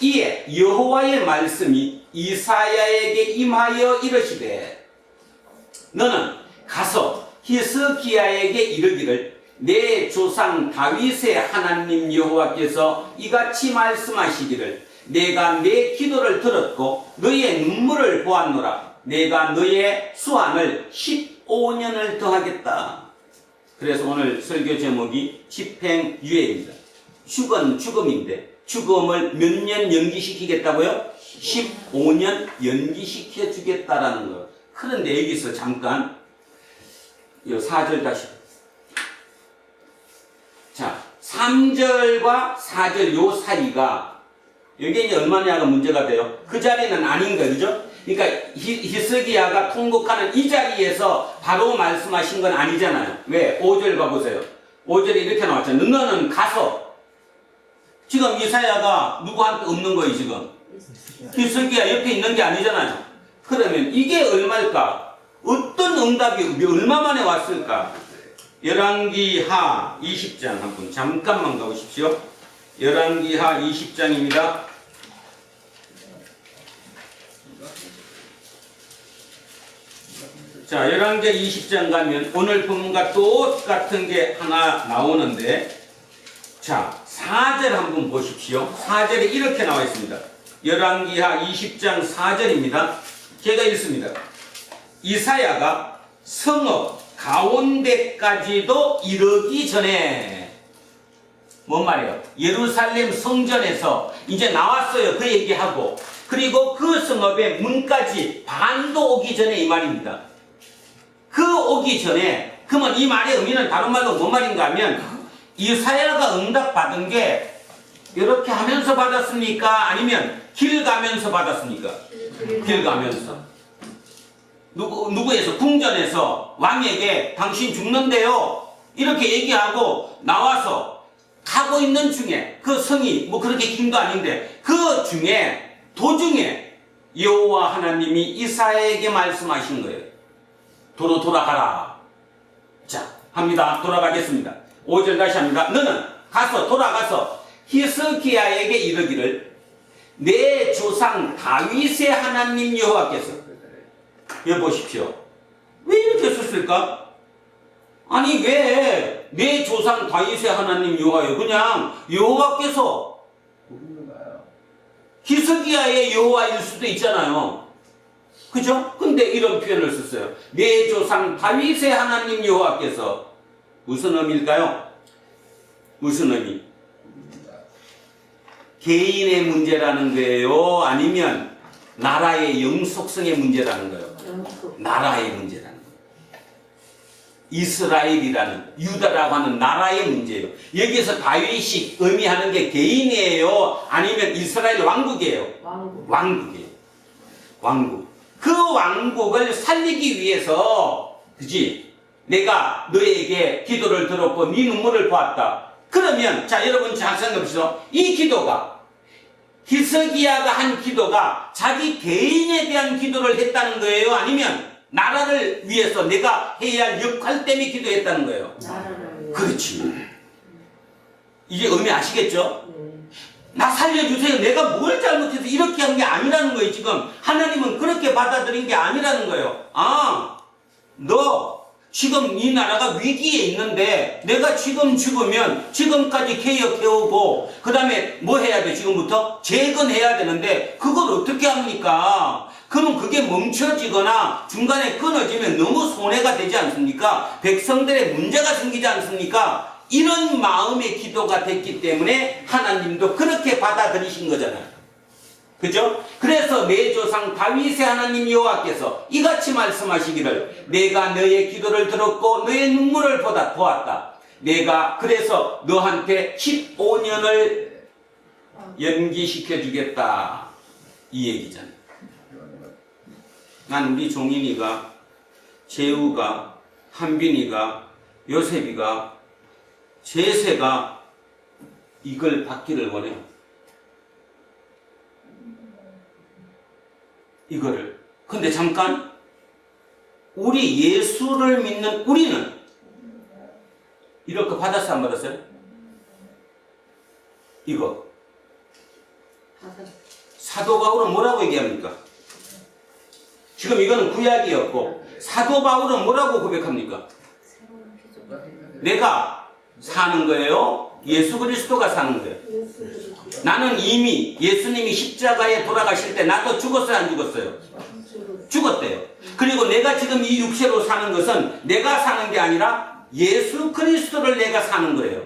이에 여호와의 말씀이 이사야에게 임하여 이르시되 너는 가서 히스기야에게 이르기를 내 조상 다윗의 하나님 여호와께서 이같이 말씀하시기를 내가 내 기도를 들었고 너의 눈물을 보았노라. 내가 너의 수완을 15년을 더하겠다. 그래서 오늘 설교 제목이 집행유예입니다. 죽은 죽음인데 죽음을 몇 년 연기시키겠다고요? 15년 연기시켜 주겠다라는 거. 그런데 여기서 잠깐 4절 다시. 자, 3절과 4절 요 사이가 여기 이제 얼마냐가 문제가 돼요. 그 자리는 아닌 거죠. 그죠? 그러니까 히스기야가 통곡하는 이 자리에서 바로 말씀하신 건 아니잖아요. 왜? 5절 봐보세요. 5절에 이렇게 나왔잖아요. 너는 가서. 지금 이사야가 누구한테 없는 거예요 지금. 히스기야 옆에 있는 게 아니잖아요. 그러면 이게 얼마일까? 어떤 응답이 얼마 만에 왔을까? 열왕기하 20장 한 분 잠깐만 가보십시오. 열왕기하 20장입니다. 자, 열왕기 20장 가면 오늘 본문과 똑같은 게 하나 나오는데 자, 4절 한번 보십시오. 4절에 이렇게 나와 있습니다. 열왕기하 20장 4절입니다. 제가 읽습니다. 이사야가 성읍 가운데까지도 이르기 전에, 뭔 말이에요? 예루살렘 성전에서 이제 나왔어요. 그 얘기하고, 그리고 그 성읍의 문까지 반도 오기 전에 이 말입니다. 그 오기 전에, 그러면 이 말의 의미는 다른 말로 뭔 말인가 하면, 이사야가 응답받은 게 이렇게 하면서 받았습니까? 아니면 길 가면서 받았습니까? 길 가면서. 누구에서? 궁전에서 왕에게 당신 죽는데요, 이렇게 얘기하고 나와서 가고 있는 중에, 그 성이 뭐 그렇게 긴 거 아닌데 그 중에 도중에 여호와 하나님이 이사야에게 말씀하신 거예요. 도로 돌아가라. 자, 합니다. 돌아가겠습니다. 5절 다시 합니다. 너는 돌아가서 히스기야에게 이르기를, 내 조상 다윗의 하나님 여호와께서, 여보십시오. 왜 이렇게 썼을까? 아니, 왜 내 조상 다윗의 하나님 여호와요? 그냥 여호와께서 히스기야의 여호와일 수도 있잖아요. 그죠? 근데 이런 표현을 썼어요. 내 조상 다윗의 하나님 여호와께서. 무슨 의미일까요? 무슨 의미? 개인의 문제라는 거예요? 아니면 나라의 영속성의 문제라는 거예요? 나라의 문제라는 거예요. 이스라엘이라는, 유다라고 하는 나라의 문제예요. 여기서 다윗이 의미하는 게 개인이에요? 아니면 이스라엘 왕국이에요? 왕국이에요. 왕국. 그 왕국을 살리기 위해서, 그지? 내가 너에게 기도를 들었고 네 눈물을 보았다. 그러면 자, 여러분 잘 생각해보시죠. 이 기도가, 히스기야가 한 기도가 자기 개인에 대한 기도를 했다는 거예요? 아니면 나라를 위해서 내가 해야 할 역할 때문에 기도했다는 거예요? 나라를. 그렇지. 이게 의미 아시겠죠? 나 살려주세요. 내가 뭘 잘못해서 이렇게 한 게 아니라는 거예요. 지금 하나님은 그렇게 받아들인 게 아니라는 거예요. 아, 너 지금 이 나라가 위기에 있는데 내가 지금 죽으면 지금까지 개혁해오고 그 다음에 뭐 해야 돼? 지금부터 재건해야 되는데 그걸 어떻게 합니까? 그럼 그게 멈춰지거나 중간에 끊어지면 너무 손해가 되지 않습니까? 백성들의 문제가 생기지 않습니까? 이런 마음의 기도가 됐기 때문에 하나님도 그렇게 받아들이신 거잖아요. 그죠? 그래서 내 조상 다윗의 하나님 여호와께서 이같이 말씀하시기를, 내가 너의 기도를 들었고 너의 눈물을 보았다. 내가 그래서 너한테 15년을 연기시켜 주겠다. 이 얘기잖아요. 난 우리 종인이가, 재우가, 한빈이가, 요셉이가, 제세가 이걸 받기를 원해요. 이거를. 근데 잠깐, 우리 예수를 믿는 우리는 이렇게 받았어요, 안 받았어요? 이거 사도 바울은 뭐라고 얘기합니까? 지금 이거는 구약이었고 사도 바울은 뭐라고 고백합니까? 내가 사는 거예요? 예수 그리스도가 사는 거예요? 나는 이미 예수님이 십자가에 돌아가실 때 나도 죽었어요, 안 죽었어요? 죽었대요. 그리고 내가 지금 이 육체로 사는 것은 내가 사는 게 아니라 예수 그리스도를 내가 사는 거예요.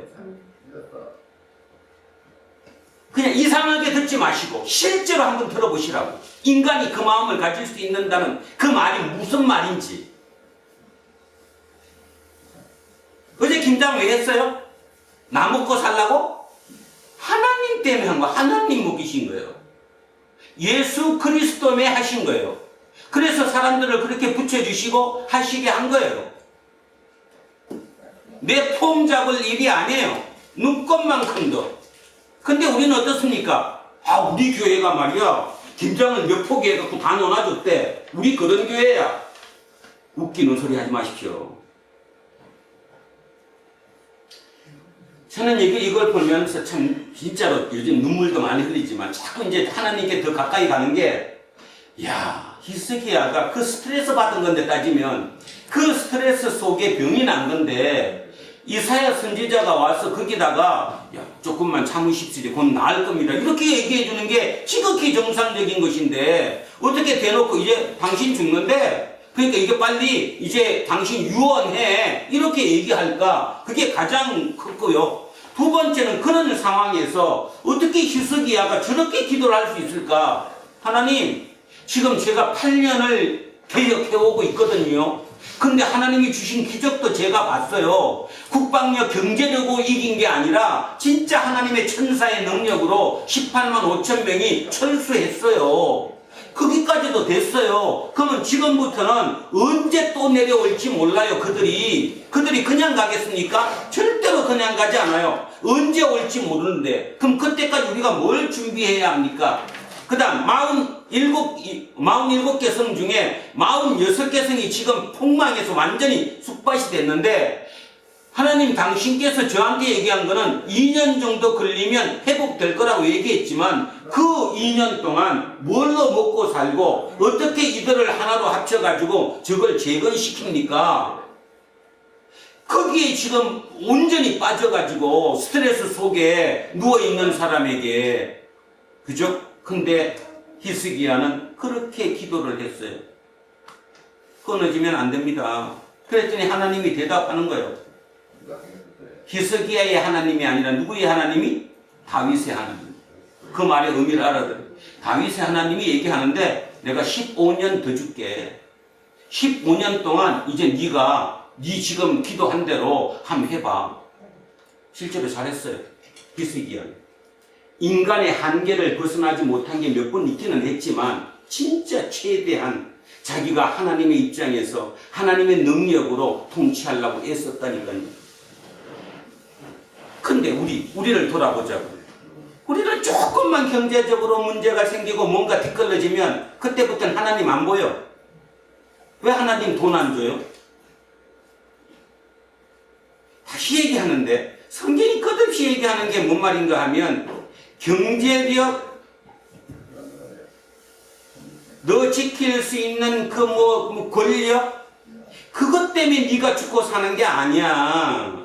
그냥 이상하게 듣지 마시고 실제로 한번 들어보시라고. 인간이 그 마음을 가질 수 있는다는 그 말이 무슨 말인지. 어제 김장 왜 했어요? 나 먹고 살라고? 하나님 때문에 한 거, 하나님 먹이신 거예요. 예수 그리스도에 하신 거예요. 그래서 사람들을 그렇게 붙여주시고 하시게 한 거예요. 내 폼 잡을 일이 아니에요. 눈꽃만큼도. 근데 우리는 어떻습니까? 아, 우리 교회가 말이야, 김장을 몇 포기 해갖고 다 넣어놔줬대. 우리 그런 교회야. 웃기는 소리 하지 마십시오. 저는 이걸 보면서 참 진짜로 요즘 눈물도 많이 흘리지만 자꾸 이제 하나님께 더 가까이 가는 게, 야, 히스기야가 그 스트레스 받은 건데 따지면 그 스트레스 속에 병이 난 건데 이사야 선지자가 와서 거기다가, 야, 조금만 참으십시오. 곧 나을 겁니다. 이렇게 얘기해 주는 게 지극히 정상적인 것인데 어떻게 대놓고 이제 당신 죽는데 그러니까 이게 빨리 이제 당신 유언해 이렇게 얘기할까? 그게 가장 컸고요. 두 번째는 그런 상황에서 어떻게 히스기야가 저렇게 기도를 할 수 있을까? 하나님, 지금 제가 8년을 개혁해오고 있거든요. 근데 하나님이 주신 기적도 제가 봤어요. 국방력 경제력으로 이긴 게 아니라 진짜 하나님의 천사의 능력으로 18만 5천 명이 철수했어요. 거기까지도 됐어요. 그러면 지금부터는 언제 또 내려올지 몰라요. 그들이 그냥 가겠습니까? 절대로 그냥 가지 않아요. 언제 올지 모르는데 그럼 그때까지 우리가 뭘 준비해야 합니까? 그 다음 47개 성 중에 46개 성이 지금 폭망해서 완전히 숙밭이 됐는데 하나님 당신께서 저한테 얘기한 거는 2년 정도 걸리면 회복될 거라고 얘기했지만 그 2년 동안 뭘로 먹고 살고 어떻게 이들을 하나로 합쳐가지고 저걸 재건시킵니까? 거기에 지금 온전히 빠져가지고 스트레스 속에 누워있는 사람에게 그죠? 근데 히스기야는 그렇게 기도를 했어요. 끊어지면 안 됩니다. 그랬더니 하나님이 대답하는 거예요. 히스기야의 하나님이 아니라 누구의 하나님이? 다윗의 하나님. 그 말의 의미를 알아들어요. 다윗의 하나님이 얘기하는데 내가 15년 더 줄게. 15년 동안 이제 네가 네 지금 기도한 대로 한번 해봐. 실제로 잘했어요. 히스기야는. 인간의 한계를 벗어나지 못한 게 몇 번 있기는 했지만 진짜 최대한 자기가 하나님의 입장에서 하나님의 능력으로 통치하려고 애썼다니까요. 근데 우리를 돌아보자고. 우리는 조금만 경제적으로 문제가 생기고 뭔가 뒷걸러지면 그때부터는 하나님 안 보여. 왜 하나님 돈 안 줘요? 다시 얘기하는데 성경이 끝없이 얘기하는 게 뭔 말인가 하면 경제력, 너 지킬 수 있는 그 권력, 그것 때문에 네가 죽고 사는 게 아니야.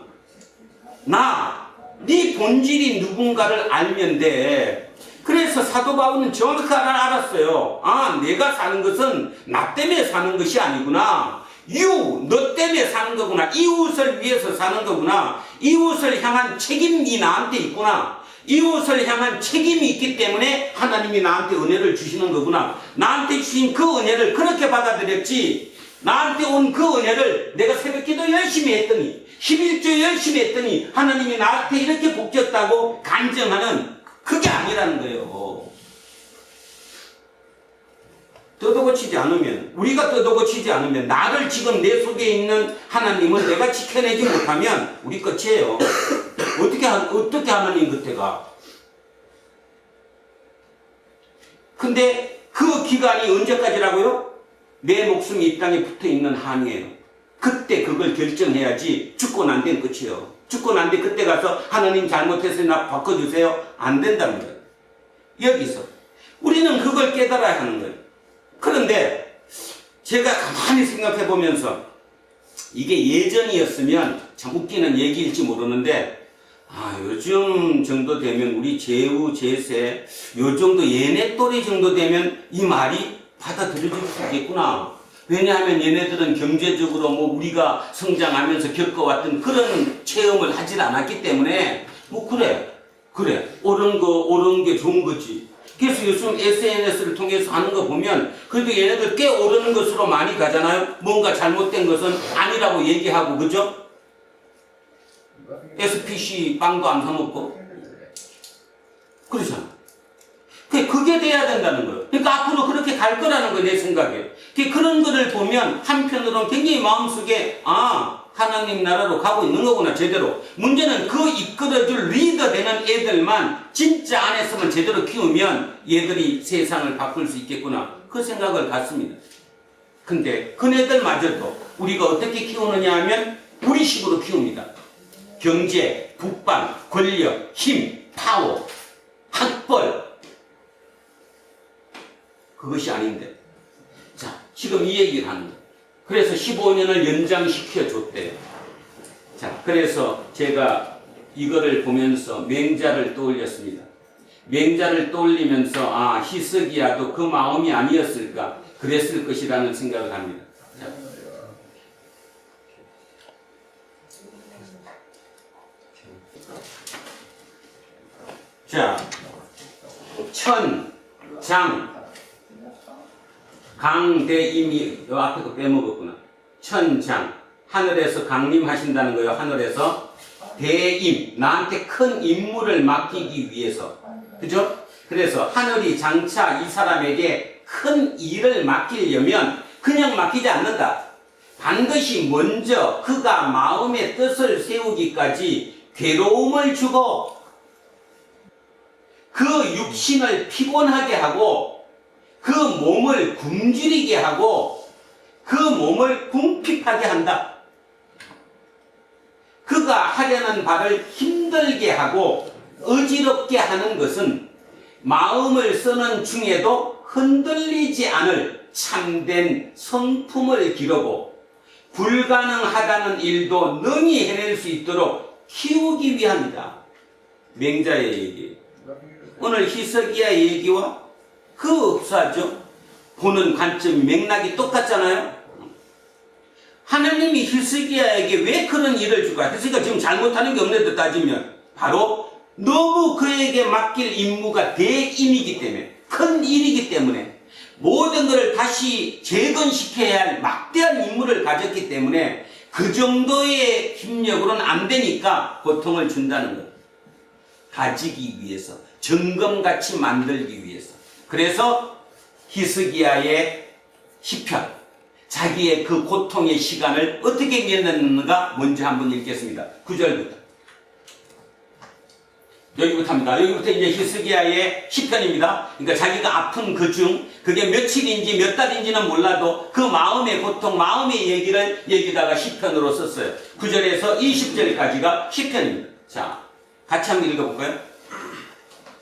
네 본질이 누군가를 알면 돼. 그래서 사도 바울은 정확하게 알았어요. 아, 내가 사는 것은 나 때문에 사는 것이 아니구나. 너 때문에 사는 거구나. 이웃을 위해서 사는 거구나. 이웃을 향한 책임이 나한테 있구나. 이웃을 향한 책임이 있기 때문에 하나님이 나한테 은혜를 주시는 거구나. 나한테 주신 그 은혜를 그렇게 받아들였지. 나한테 온 그 은혜를 내가 새벽기도 열심히 했더니 11조 열심히 했더니 하나님이 나한테 이렇게 복 줬다고 간증하는 그게 아니라는 거예요. 뜯어고치지 않으면, 우리가 뜯어고치지 않으면, 나를 지금 내 속에 있는 하나님을 내가 지켜내지 못하면 우리 끝이에요. 어떻게 하나님 곁에 가? 근데 그 기간이 언제까지라고요? 내 목숨이 이 땅에 붙어 있는 한이에요. 그때 그걸 결정해야지. 죽고 난 데는 끝이에요. 죽고 난 뒤 그때 가서 하나님 잘못해서 나 바꿔주세요. 안 된다는 거예요. 여기서 우리는 그걸 깨달아야 하는 거예요. 그런데 제가 가만히 생각해 보면서 이게 예전이었으면 참 웃기는 얘기일지 모르는데 요즘 정도 되면 우리 제후, 제세 요 정도 얘네 또래 정도 되면 이 말이 받아들여질 수 있겠구나. 왜냐하면 얘네들은 경제적으로 우리가 성장하면서 겪어왔던 그런 체험을 하질 않았기 때문에 그래 옳은 게 좋은 거지. 그래서 요즘 SNS를 통해서 하는 거 보면 그래도 얘네들 꽤 오르는 것으로 많이 가잖아요. 뭔가 잘못된 것은 아니라고 얘기하고 그죠? SPC 빵도 안 사먹고 그러잖아. 그게 돼야 된다는 거예요. 그러니까 앞으로 그렇게 갈 거라는 거예요. 내 생각에. 그런 거를 보면 한편으로는 굉장히 마음속에 하나님 나라로 가고 있는 거구나 제대로. 문제는 그 이끌어줄 리더 되는 애들만 진짜 안에서만 제대로 키우면 얘들이 세상을 바꿀 수 있겠구나 그 생각을 갖습니다. 근데 그네들마저도 우리가 어떻게 키우느냐 하면 우리식으로 키웁니다. 경제, 국방, 권력, 힘, 파워, 학벌 그것이 아닌데 자 지금 이 얘기를 하는 거예요. 그래서 15년을 연장시켜 줬대요. 자, 그래서 제가 이거를 보면서 맹자를 떠올렸습니다. 맹자를 떠올리면서 아, 희석이야도 그 마음이 아니었을까 그랬을 것이라는 생각을 합니다. 자, 천, 장, 강대임이 요 앞에 거 빼먹었구나. 천장, 하늘에서 강림하신다는 거예요. 하늘에서 대임, 나한테 큰 임무를 맡기기 위해서. 그죠? 그래서 하늘이 장차 이 사람에게 큰 일을 맡기려면 그냥 맡기지 않는다. 반드시 먼저 그가 마음의 뜻을 세우기까지 괴로움을 주고 그 육신을 피곤하게 하고 그 몸을 굶주리게 하고 그 몸을 궁핍하게 한다. 그가 하려는 바를 힘들게 하고 어지럽게 하는 것은 마음을 쓰는 중에도 흔들리지 않을 참된 성품을 기르고 불가능하다는 일도 능히 해낼 수 있도록 키우기 위함이다. 맹자의 얘기. 오늘 희석이야 얘기와 그 흡사하죠. 보는 관점 맥락이 똑같잖아요. 하나님이 희석이야에게 왜 그런 일을 줄까? 희석이가 지금 잘못하는 게 없는데 따지면 바로 너무 그에게 맡길 임무가 대임이기 때문에 큰 일이기 때문에 모든 것을 다시 재건시켜야 할 막대한 임무를 가졌기 때문에 그 정도의 힘력으로는 안 되니까 고통을 준다는 것. 가지기 위해서, 점검같이 만들기 위해서. 그래서 히스기야의 시편, 자기의 그 고통의 시간을 어떻게 면했는가 먼저 한번 읽겠습니다. 9절부터. 여기부터 합니다. 여기부터 이제 히스기야의 시편입니다. 그러니까 자기가 아픈 그 중, 그게 며칠인지 몇 달인지는 몰라도 그 마음의 고통, 마음의 얘기를 여기다가 시편으로 썼어요. 9절에서 20절까지가 시편입니다. 자, 같이 한번 읽어볼까요?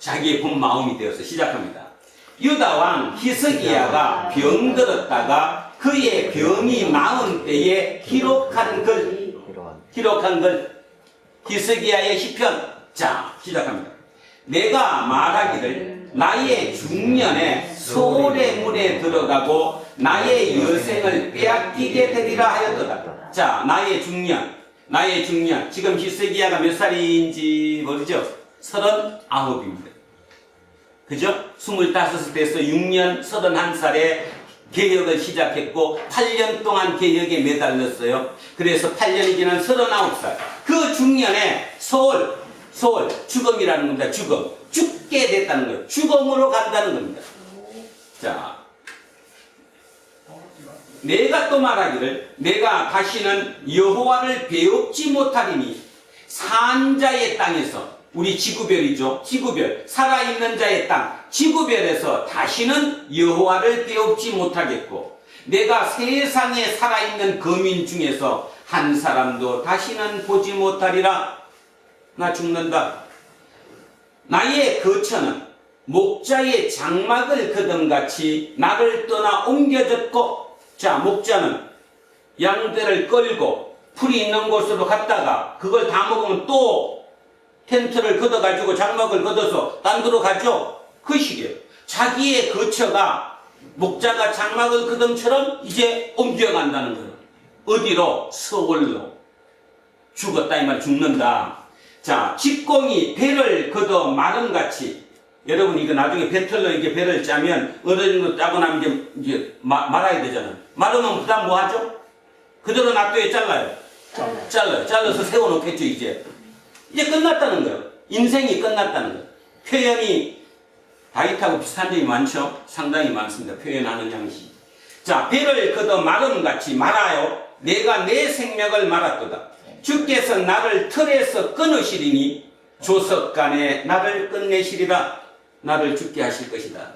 자기의 본 마음이 되어서 시작합니다. 유다 왕 히스기야가 병들었다가 그의 병이 나은 때에 기록한 글 히스기야의 시편. 자, 시작합니다. 내가 말하기를 나의 중년에 소홀의 문에 들어가고 나의 여생을 빼앗기게 되리라 하였도다. 자, 나의 중년. 지금 히스기야가 몇 살인지 모르죠? 39입니다. 그죠? 25을 돼서 6년 31살에 개혁을 시작했고 8년 동안 개혁에 매달렸어요. 그래서 8년이 지난 39살. 그 중년에 소홀, 죽음이라는 겁니다. 죽게 됐다는 거예요. 죽음으로 간다는 겁니다. 자, 내가 또 말하기를 내가 다시는 여호와를 배웁지 못하리니 산자의 땅에서, 우리 지구별이죠. 지구별, 살아있는 자의 땅, 지구별에서 다시는 여호와를 배웁지 못하겠고 내가 세상에 살아있는 거민 중에서 한 사람도 다시는 보지 못하리라. 나 죽는다. 나의 거처는 목자의 장막을 거둠같이 나를 떠나 옮겨졌고, 자, 목자는 양떼를 끌고 풀이 있는 곳으로 갔다가 그걸 다 먹으면 또 텐트를 걷어가지고 장막을 걷어서 딴 데로 가죠. 그 시기에 자기의 거처가 목자가 장막을 거둠처럼 이제 옮겨간다는 거예요. 어디로? 서울로. 죽었다 이 말, 죽는다. 자, 직공이 배를 걷어 마름같이, 여러분 이거 나중에 배틀로 이렇게 배를 짜면 어느 정도 짜고 나면 이제 말아야 되잖아요. 마르면 그다음 뭐 하죠? 그대로 놔둬야 잘라요. 잘라서 세워놓겠죠. 이제 끝났다는 거예요. 인생이 끝났다는 거예요. 표현이 다윗하고 비슷한 점이 많죠. 상당히 많습니다. 표현하는 양식. 자, 배를 걷어 마름같이 말아요. 내가 내 생명을 말았도다. 주께서 나를 틀에서 끊으시리니 조석간에 나를 끝내시리라. 나를 죽게 하실 것이다.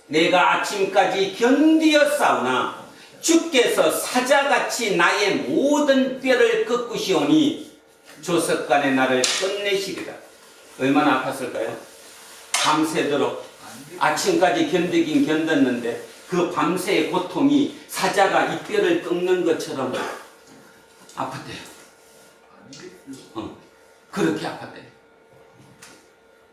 내가 아침까지 견디었사오나 주께서 사자같이 나의 모든 뼈를 꺾으시오니 조석간에 나를 끝내시리라. 얼마나 아팠을까요? 밤새도록 아침까지 견디긴 견뎠는데 그 밤새의 고통이 사자가 이 뼈를 꺾는 것처럼 아팠대요. 그렇게 아팠대.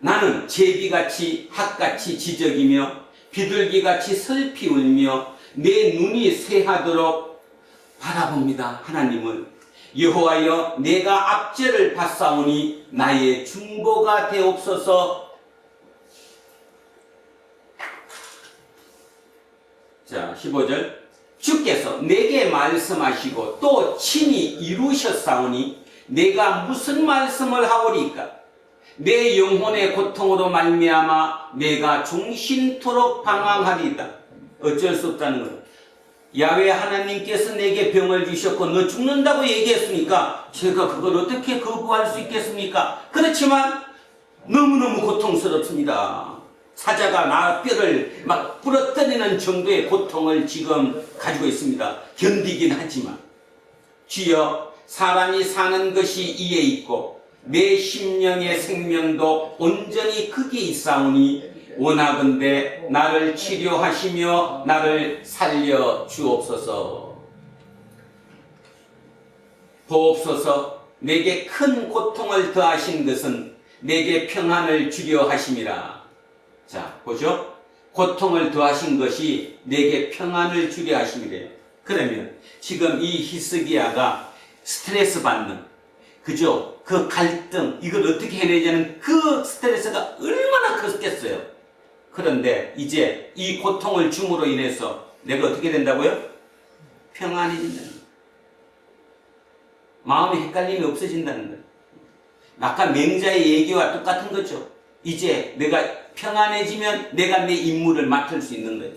나는 제비같이 학같이 지적이며 비둘기같이 슬피 울며 내 눈이 쇠하도록 바라봅니다. 하나님을. 여호와여, 내가 압제를 받사오니 나의 중보가 되옵소서. 자, 15절. 주께서 내게 말씀하시고 또 친히 이루셨사오니 내가 무슨 말씀을 하오리까? 내 영혼의 고통으로 말미암아 내가 종신토록 방황하리이다. 어쩔 수 없다는 거예요. 야훼 하나님께서 내게 병을 주셨고 너 죽는다고 얘기했으니까 제가 그걸 어떻게 거부할 수 있겠습니까? 그렇지만 너무너무 고통스럽습니다. 사자가 나 뼈를 막 부러뜨리는 정도의 고통을 지금 가지고 있습니다. 견디긴 하지만 주여, 사람이 사는 것이 이에 있고 내 심령의 생명도 온전히 거기에 있사오니 원하건대 나를 치료하시며 나를 살려 주옵소서. 보옵소서. 내게 큰 고통을 더하신 것은 내게 평안을 주려 하심이라. 자, 보죠? 고통을 더하신 것이 내게 평안을 주려 하심이래요. 그러면 지금 이 히스기야가 스트레스 받는, 그죠? 그 갈등, 이걸 어떻게 해내자는 그 스트레스가 얼마나 컸겠어요. 그런데 이제 이 고통을 줌으로 인해서 내가 어떻게 된다고요? 평안해진다는 거예요. 마음의 헷갈림이 없어진다는 거예요. 아까 맹자의 얘기와 똑같은 거죠. 이제 내가 평안해지면 내가 내 임무를 맡을 수 있는 거예요.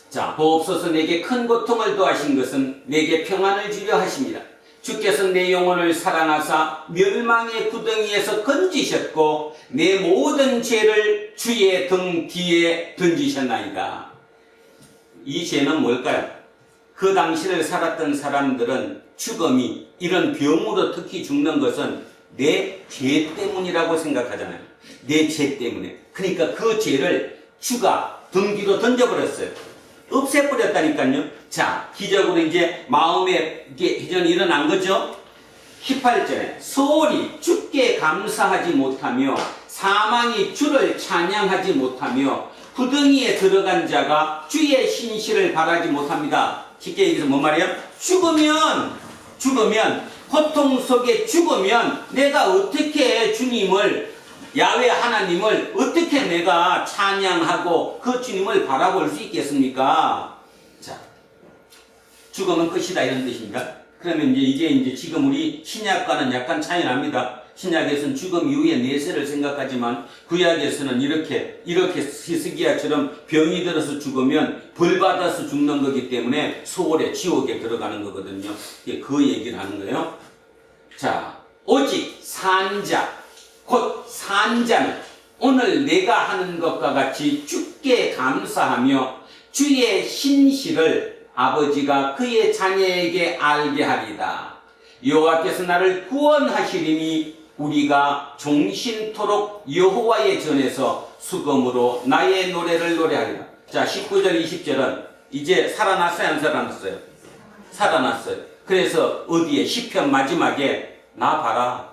자, 보옵소서. 내게 큰 고통을 더하신 것은 내게 평안을 주려 하십니다. 주께서 내 영혼을 사랑하사 멸망의 구덩이에서 건지셨고 내 모든 죄를 주의 등 뒤에 던지셨나이다. 이 죄는 뭘까요? 그 당시를 살았던 사람들은 죽음이, 이런 병으로 특히 죽는 것은 내 죄 때문이라고 생각하잖아요. 내 죄 때문에. 그러니까 그 죄를 주가 등 뒤로 던져버렸어요. 없애버렸다니까요. 자, 기적으로 이제 마음에 회전이 일어난 거죠. 18절에 소홀히 주께 감사하지 못하며 사망이 주를 찬양하지 못하며 구덩이에 들어간 자가 주의 신실을 바라지 못합니다. 쉽게 얘기해서 뭔 말이에요? 죽으면 고통 속에 죽으면 내가 어떻게 주님을, 야훼 하나님을 어떻게 내가 찬양하고 그 주님을 바라볼 수 있겠습니까? 자, 죽으면 끝이다 이런 뜻입니다. 그러면 이제 지금 우리 신약과는 약간 차이 납니다. 신약에서는 죽음 이후의 내세를 생각하지만 구약에서는 이렇게 히스기야처럼 병이 들어서 죽으면 벌 받아서 죽는 거기 때문에 소홀의 지옥에 들어가는 거거든요. 그 얘기를 하는 거예요. 자, 오직 산자, 곧 산자는 오늘 내가 하는 것과 같이 주께 감사하며 주의 신실을 아버지가 그의 자녀에게 알게 하리다. 여호와께서 나를 구원하시리니 우리가 종신토록 여호와의 전에서 수금으로 나의 노래를 노래하리라. 자, 19절 20절은 이제 살아났어요, 안 살아났어요? 살아났어요. 그래서 어디에 시편 마지막에 나 봐라,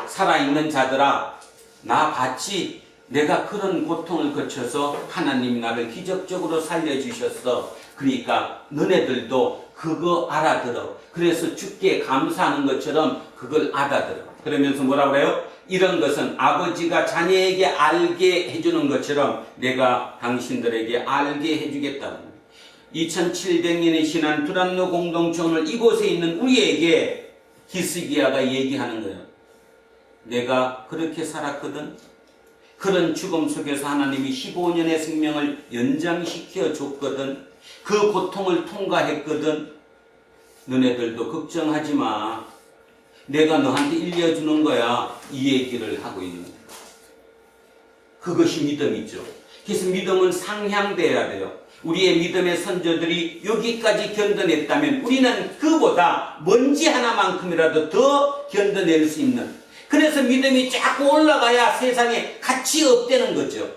살아있는 자들아 나 봤지? 내가 그런 고통을 거쳐서 하나님이 나를 기적적으로 살려주셨어. 그러니까 너네들도 그거 알아들어. 그래서 주께 감사하는 것처럼 그걸 알아들어. 그러면서 뭐라 그래요? 이런 것은 아버지가 자녀에게 알게 해주는 것처럼 내가 당신들에게 알게 해주겠다고. 2700년이 지난 두란노 공동체 이곳에 있는 우리에게 히스기야가 얘기하는 거예요. 내가 그렇게 살았거든. 그런 죽음 속에서 하나님이 15년의 생명을 연장시켜 줬거든. 그 고통을 통과했거든. 너네들도 걱정하지 마. 내가 너한테 일려주는 거야. 이 얘기를 하고 있는 거야. 그것이 믿음이죠. 그래서 믿음은 상향돼야 돼요. 우리의 믿음의 선조들이 여기까지 견뎌냈다면 우리는 그보다 먼지 하나만큼이라도 더 견뎌낼 수 있는, 그래서 믿음이 자꾸 올라가야 세상에 가치 없다는 거죠.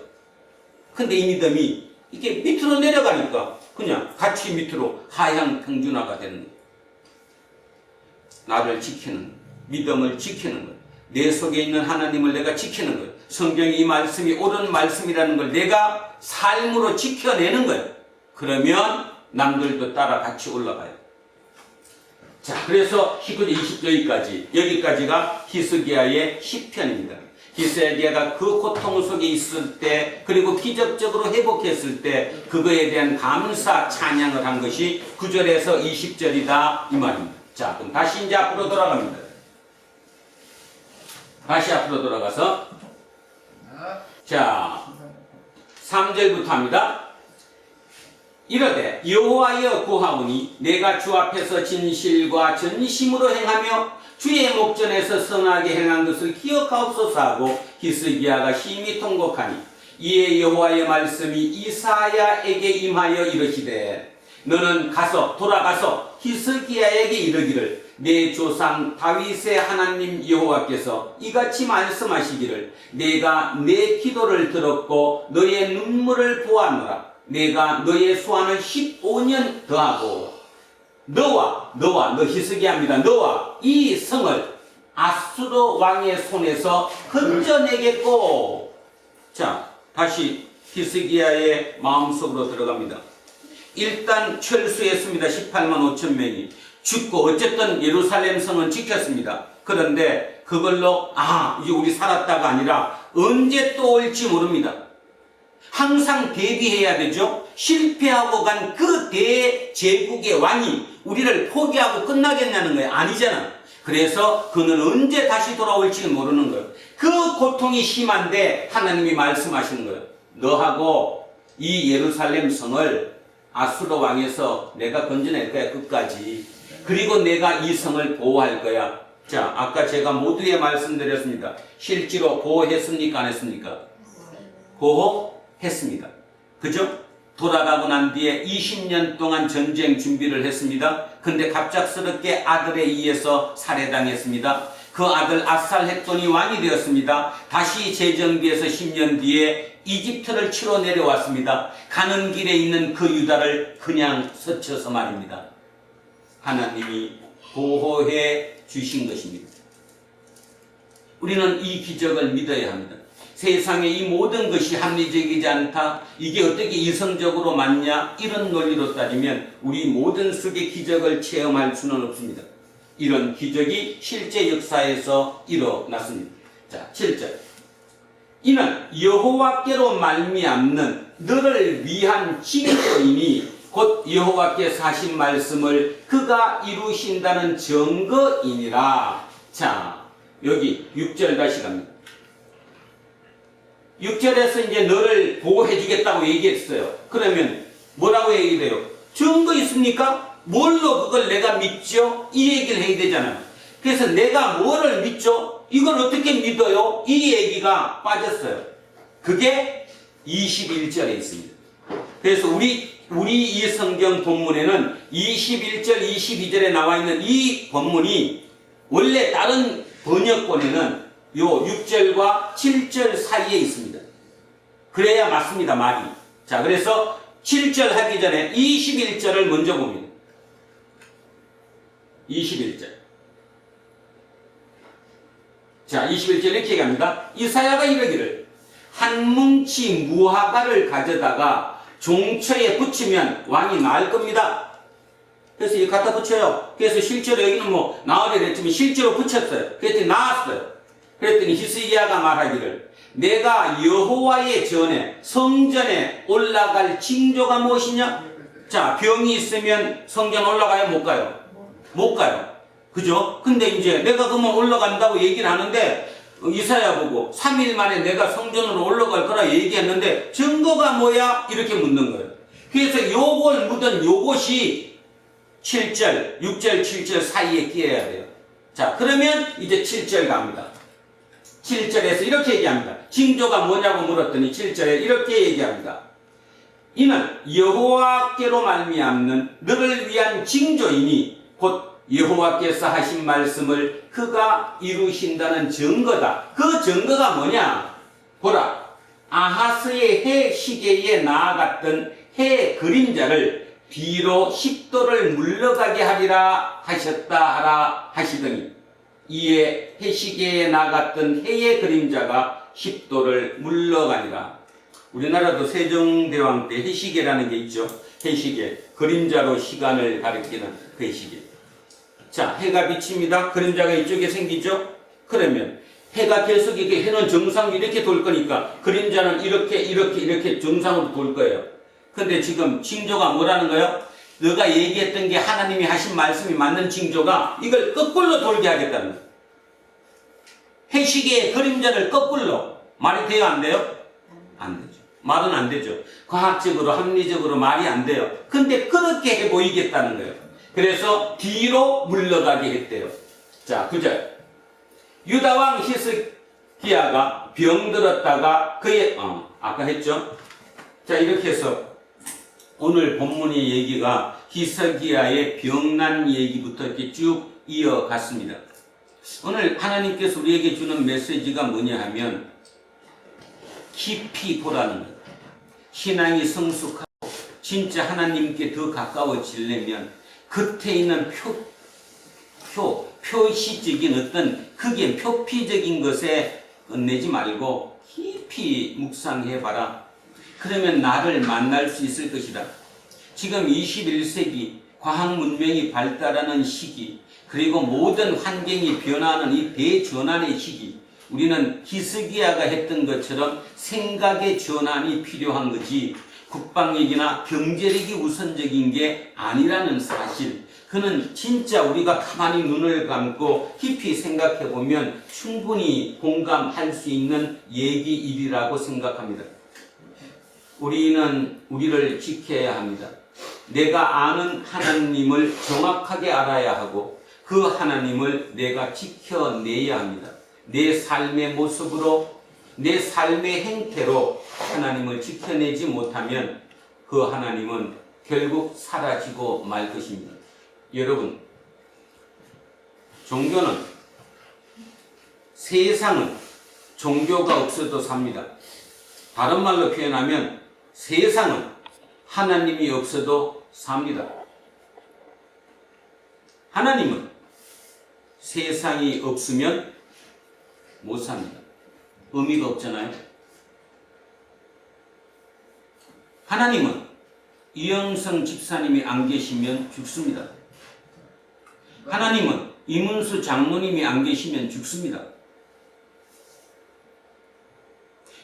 근데 이 믿음이 이게 밑으로 내려가니까 그냥 가치 밑으로 하향 평준화가 되는 거예요. 나를 지키는 것, 믿음을 지키는 것, 내 속에 있는 하나님을 내가 지키는 것, 성경이 이 말씀이 옳은 말씀이라는 걸 내가 삶으로 지켜내는 거예요. 그러면 남들도 따라 같이 올라가요. 자, 그래서 19절 20절까지 여기까지가 히스기야의 시편입니다. 히스기야가 그 고통 속에 있을 때, 그리고 기적적으로 회복했을 때 그거에 대한 감사 찬양을 한 것이 9절에서 20절이다 이 말입니다. 자, 그럼 다시 이제 앞으로 돌아갑니다. 다시 앞으로 돌아가서 자 3절부터 합니다. 이르되 여호와여 구하오니 내가 주 앞에서 진실과 전심으로 행하며 주의 목전에서 선하게 행한 것을 기억하옵소서 하고 히스기야가 심히 통곡하니 이에 여호와의 말씀이 이사야에게 임하여 이르시되 너는 돌아가서 히스기야에게 이르기를 내 조상 다윗의 하나님 여호와께서 이같이 말씀하시기를 내가 내 기도를 들었고 너의 눈물을 보았노라. 내가 너의 수완을 15년 더하고 너와 너 히스기야입니다. 너와 이 성을 아수르 왕의 손에서 건져내겠고. 자, 다시 히스기야의 마음속으로 들어갑니다. 일단 철수했습니다. 18만 5천 명이 죽고 어쨌든 예루살렘 성은 지켰습니다. 그런데 그걸로 이제 우리 살았다가 아니라 언제 또 올지 모릅니다. 항상 대비해야 되죠. 실패하고 간 그 대제국의 왕이 우리를 포기하고 끝나겠냐는 거예요. 아니잖아. 그래서 그는 언제 다시 돌아올지 모르는 거예요. 그 고통이 심한데 하나님이 말씀하시는 거예요. 너하고 이 예루살렘 성을 아수르 왕에서 내가 건져낼 거야, 끝까지. 그리고 내가 이 성을 보호할 거야. 자, 아까 제가 모두에 말씀드렸습니다. 실제로 보호했습니까, 안 했습니까? 보호했습니다. 그죠? 돌아가고 난 뒤에 20년 동안 전쟁 준비를 했습니다. 근데 갑작스럽게 아들에 의해서 살해당했습니다. 그 아들 아살헷돈이 왕이 되었습니다. 다시 재정비해서 10년 뒤에 이집트를 치러 내려왔습니다. 가는 길에 있는 그 유다를 그냥 스쳐서 말입니다. 하나님이 보호해 주신 것입니다. 우리는 이 기적을 믿어야 합니다. 세상에 이 모든 것이 합리적이지 않다, 이게 어떻게 이성적으로 맞냐, 이런 논리로 따지면 우리 모든 속의 기적을 체험할 수는 없습니다. 이런 기적이 실제 역사에서 일어났습니다. 자, 7절. 이는 여호와께로 말미암는 너를 위한 징조이니 곧 여호와께서 하신 말씀을 그가 이루신다는 증거이니라. 자, 여기 6절 다시 갑니다. 6절에서 이제 너를 보호해 주겠다고 얘기했어요. 그러면 뭐라고 얘기해요? 증거 있습니까? 뭘로 그걸 내가 믿죠? 이 얘기를 해야 되잖아요. 그래서 내가 뭐를 믿죠? 이걸 어떻게 믿어요? 이 얘기가 빠졌어요. 그게 21절에 있습니다. 그래서 우리 이 성경 본문에는 21절, 22절에 나와 있는 이 본문이 원래 다른 번역본에는 요 6절과 7절 사이에 있습니다. 그래야 맞습니다, 말이. 자, 그래서 7절 하기 전에 21절을 먼저 봅니다. 21절. 자, 21절 이렇게 얘기합니다. 이사야가 이르기를 한 뭉치 무화과를 가져다가 종처에 붙이면 왕이 나을 겁니다. 그래서 이거 갖다 붙여요. 그래서 실제로 여기는 뭐 나으려 했지만 실제로 붙였어요. 그랬더니 나았어요. 그랬더니 히스기야가 말하기를 내가 여호와의 전에 성전에 올라갈 징조가 무엇이냐? 자, 병이 있으면 성전 올라가요? 못 가요? 못 가요. 그죠? 근데 이제 내가 그러면 올라간다고 얘기를 하는데 이사야 보고 3일 만에 내가 성전으로 올라갈 거라 얘기했는데 증거가 뭐야? 이렇게 묻는 거예요. 그래서 요걸 묻은 요것이 7절, 6절, 7절 사이에 끼어야 돼요. 자, 그러면 이제 7절 갑니다. 7절에서 이렇게 얘기합니다. 징조가 뭐냐고 물었더니 7절에 이렇게 얘기합니다. 이는 여호와께로 말미암는 너를 위한 징조이니 곧 여호와께서 하신 말씀을 그가 이루신다는 증거다. 그 증거가 뭐냐? 보라, 아하스의 해 시계에 나아갔던 해 그림자를 뒤로 10도를 물러가게 하리라 하셨다 하라 하시더니 이에 해시계에 나갔던 해의 그림자가 10도를 물러가니라. 우리나라도 세종대왕 때 해시계라는 게 있죠. 해시계, 그림자로 시간을 가리키는 그 해시계. 자, 해가 비칩니다. 그림자가 이쪽에 생기죠. 그러면 해가 계속 이렇게, 해는 정상으로 이렇게 돌 거니까 그림자는 이렇게 정상으로 돌 거예요. 근데 지금 징조가 뭐라는 거예요? 너가 얘기했던 게 하나님이 하신 말씀이 맞는 징조가 이걸 거꾸로 돌게 하겠다는 거예요. 해시계의 그림자를 거꾸로. 말이 돼요? 안 돼요? 안 되죠. 말은 안 되죠. 과학적으로, 합리적으로 말이 안 돼요. 근데 그렇게 해 보이겠다는 거예요. 그래서 뒤로 물러가게 했대요. 자, 9절. 유다왕 히스기야가 병들었다가 그의 아까 했죠. 자, 이렇게 해서 오늘 본문의 얘기가 히스기야의 병난 얘기부터 이렇게 쭉 이어갔습니다. 오늘 하나님께서 우리에게 주는 메시지가 뭐냐 하면 깊이 보라는 것. 신앙이 성숙하고 진짜 하나님께 더 가까워지려면 겉에 있는 표시적인 어떤 크게 표피적인 것에 끝내지 말고 깊이 묵상해봐라. 그러면 나를 만날 수 있을 것이다. 지금 21세기 과학 문명이 발달하는 시기, 그리고 모든 환경이 변화하는 이 대전환의 시기, 우리는 히스기야가 했던 것처럼 생각의 전환이 필요한 거지 국방력이나 경제력이 우선적인 게 아니라는 사실, 그는 진짜 우리가 가만히 눈을 감고 깊이 생각해 보면 충분히 공감할 수 있는 얘기일이라고 생각합니다. 우리는 우리를 지켜야 합니다. 내가 아는 하나님을 정확하게 알아야 하고 그 하나님을 내가 지켜내야 합니다. 내 삶의 모습으로, 내 삶의 행태로 하나님을 지켜내지 못하면 그 하나님은 결국 사라지고 말 것입니다. 여러분, 종교는, 세상은 종교가 없어도 삽니다. 다른 말로 표현하면 세상은 하나님이 없어도 삽니다. 하나님은 세상이 없으면 못 삽니다. 의미가 없잖아요. 하나님은 이영성 집사님이 안 계시면 죽습니다. 하나님은 이문수 장모님이 안 계시면 죽습니다.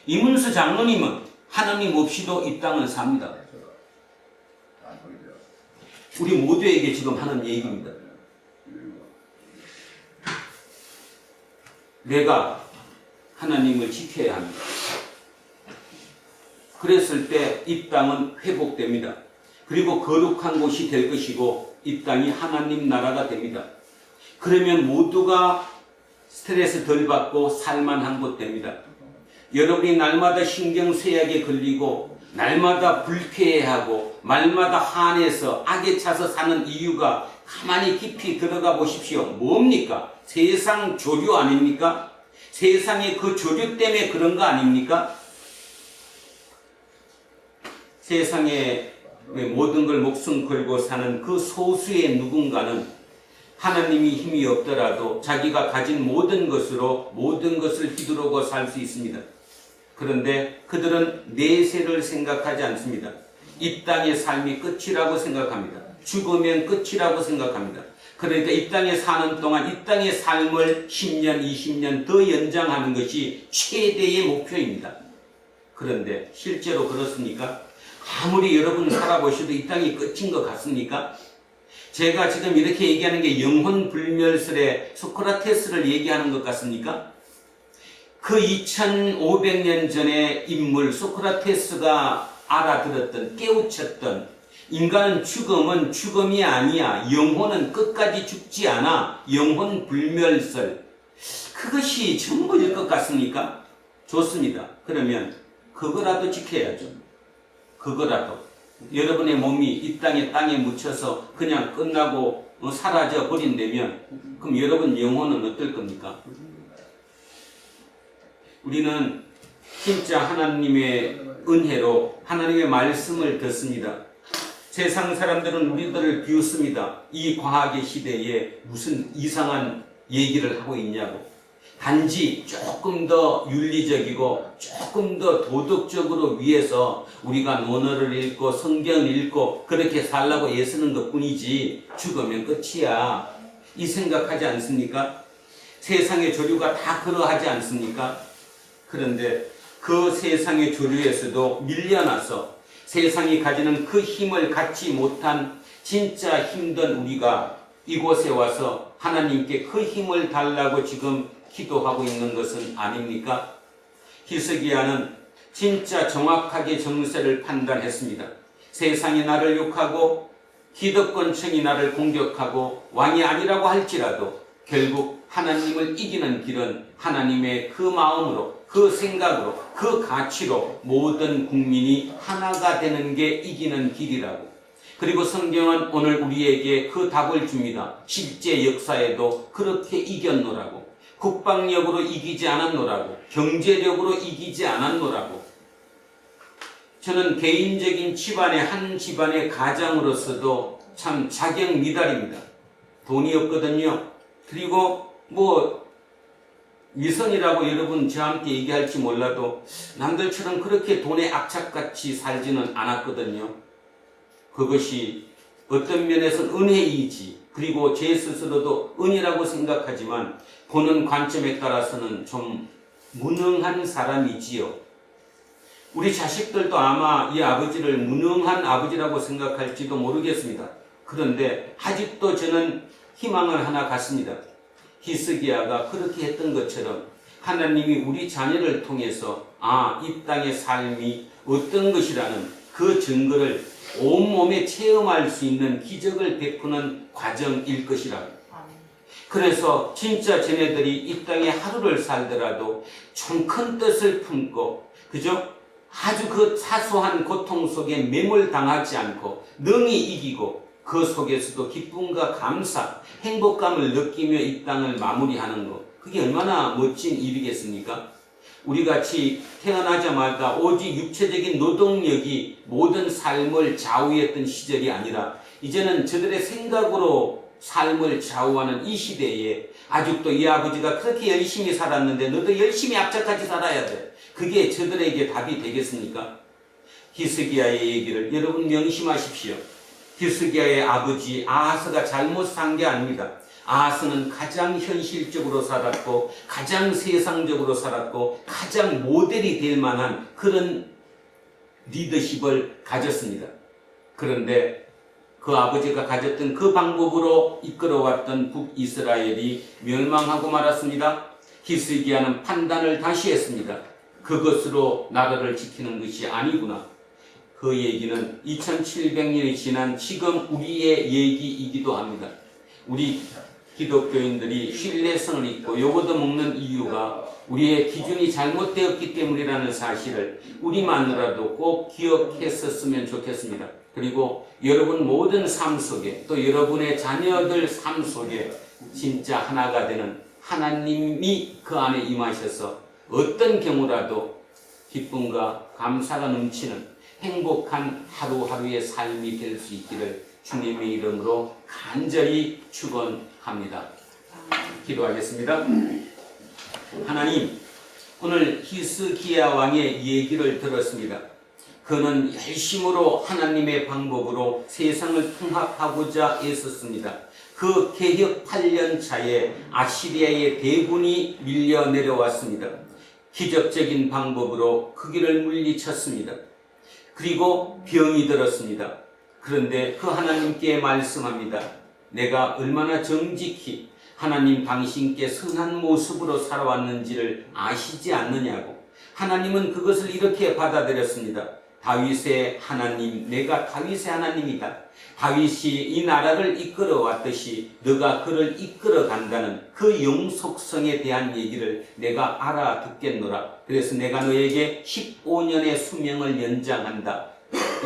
이문수 장모님은 하나님 없이도 이 땅을 삽니다. 우리 모두에게 지금 하는 얘기입니다. 내가 하나님을 지켜야 합니다. 그랬을 때 이 땅은 회복됩니다. 그리고 거룩한 곳이 될 것이고 이 땅이 하나님 나라가 됩니다. 그러면 모두가 스트레스 덜 받고 살만한 곳 됩니다. 여러분이 날마다 신경쇠약에 걸리고 날마다 불쾌해하고 말마다 화내서 악에 차서 사는 이유가 가만히 깊이 들어가 보십시오. 뭡니까? 세상 조류 아닙니까? 세상의 그 조류 때문에 그런 거 아닙니까? 세상에 모든 걸 목숨 걸고 사는 그 소수의 누군가는 하나님이 힘이 없더라도 자기가 가진 모든 것으로 모든 것을 휘두르고 살 수 있습니다. 그런데 그들은 내세를 생각하지 않습니다. 이 땅의 삶이 끝이라고 생각합니다. 죽으면 끝이라고 생각합니다. 그러니까 이 땅에 사는 동안 이 땅의 삶을 10년, 20년 더 연장하는 것이 최대의 목표입니다. 그런데 실제로 그렇습니까? 아무리 여러분 살아보셔도 이 땅이 끝인 것 같습니까? 제가 지금 이렇게 얘기하는 게 영혼 불멸설의 소크라테스를 얘기하는 것 같습니까? 그 2500년 전의 인물 소크라테스가 알아들었던, 깨우쳤던 인간은 죽음은 죽음이 아니야. 영혼은 끝까지 죽지 않아. 영혼 불멸설. 그것이 전부일 것 같습니까? 좋습니다. 그러면 그거라도 지켜야죠. 그거라도. 여러분의 몸이 이 땅에 묻혀서 그냥 끝나고 사라져 버린다면 그럼 여러분 영혼은 어떨 겁니까? 우리는 진짜 하나님의 은혜로 하나님의 말씀을 듣습니다. 세상 사람들은 우리들을 비웃습니다. 이 과학의 시대에 무슨 이상한 얘기를 하고 있냐고. 단지 조금 더 윤리적이고 조금 더 도덕적으로 위해서 우리가 논어를 읽고 성경을 읽고 그렇게 살라고 애쓰는 것뿐이지 죽으면 끝이야. 이 생각하지 않습니까? 세상의 조류가 다 그러하지 않습니까? 그런데 그 세상의 조류에서도 밀려나서 세상이 가지는 그 힘을 갖지 못한 진짜 힘든 우리가 이곳에 와서 하나님께 그 힘을 달라고 지금 기도하고 있는 것은 아닙니까? 히스기야는 진짜 정확하게 정세를 판단했습니다. 세상이 나를 욕하고 기득권층이 나를 공격하고 왕이 아니라고 할지라도 결국 하나님을 이기는 길은 하나님의 그 마음으로, 그 생각으로, 그 가치로 모든 국민이 하나가 되는 게 이기는 길이라고. 그리고 성경은 오늘 우리에게 그 답을 줍니다. 실제 역사에도 그렇게 이겼노라고. 국방력으로 이기지 않았노라고. 경제력으로 이기지 않았노라고. 저는 개인적인 집안의 한 집안의 가장으로서도 참 자경미달입니다. 돈이 없거든요. 그리고 위선이라고 여러분 저한테 얘기할지 몰라도 남들처럼 그렇게 돈에 악착같이 살지는 않았거든요. 그것이 어떤 면에서는 은혜이지, 그리고 제 스스로도 은혜라고 생각하지만 보는 관점에 따라서는 좀 무능한 사람이지요. 우리 자식들도 아마 이 아버지를 무능한 아버지라고 생각할지도 모르겠습니다. 그런데 아직도 저는 희망을 하나 갖습니다. 히스기야가 그렇게 했던 것처럼 하나님이 우리 자녀를 통해서 이 땅의 삶이 어떤 것이라는 그 증거를 온몸에 체험할 수 있는 기적을 베푸는 과정일 것이라고. 그래서 진짜 쟤네들이 이 땅에 하루를 살더라도 좀 큰 뜻을 품고, 그죠? 아주 그 사소한 고통 속에 매몰당하지 않고 능히 이기고 그 속에서도 기쁨과 감사, 행복감을 느끼며 이 땅을 마무리하는 것, 그게 얼마나 멋진 일이겠습니까? 우리같이 태어나자마자 오직 육체적인 노동력이 모든 삶을 좌우했던 시절이 아니라 이제는 저들의 생각으로 삶을 좌우하는 이 시대에 아직도 이 아버지가 그렇게 열심히 살았는데 너도 열심히 악착같이 살아야 돼. 그게 저들에게 답이 되겠습니까? 히스기야의 얘기를 여러분 명심하십시오. 히스기야의 아버지 아하스가 잘못 산 게 아닙니다. 아하스는 가장 현실적으로 살았고 가장 세상적으로 살았고 가장 모델이 될 만한 그런 리더십을 가졌습니다. 그런데 그 아버지가 가졌던 그 방법으로 이끌어왔던 북이스라엘이 멸망하고 말았습니다. 히스기야는 판단을 다시 했습니다. 그것으로 나라를 지키는 것이 아니구나. 그 얘기는 2700년이 지난 지금 우리의 얘기이기도 합니다. 우리 기독교인들이 신뢰성을 잊고 요거도 먹는 이유가 우리의 기준이 잘못되었기 때문이라는 사실을 우리마누라도 꼭 기억했었으면 좋겠습니다. 그리고 여러분 모든 삶 속에 또 여러분의 자녀들 삶 속에 진짜 하나가 되는 하나님이 그 안에 임하셔서 어떤 경우라도 기쁨과 감사가 넘치는 행복한 하루하루의 삶이 될 수 있기를 주님의 이름으로 간절히 축원합니다. 기도하겠습니다. 하나님, 오늘 히스기야 왕의 얘기를 들었습니다. 그는 열심으로 하나님의 방법으로 세상을 통합하고자 애썼습니다. 그 개혁 8년 차에 아시리아의 대군이 밀려 내려왔습니다. 기적적인 방법으로 그 길을 물리쳤습니다. 그리고 병이 들었습니다. 그런데 그 하나님께 말씀합니다. 내가 얼마나 정직히 하나님 당신께 선한 모습으로 살아왔는지를 아시지 않느냐고. 하나님은 그것을 이렇게 받아들였습니다. 다윗의 하나님, 내가 다윗의 하나님이다. 다윗이 이 나라를 이끌어왔듯이 너가 그를 이끌어간다는 그 영속성에 대한 얘기를 내가 알아듣겠노라. 그래서 내가 너에게 15년의 수명을 연장한다.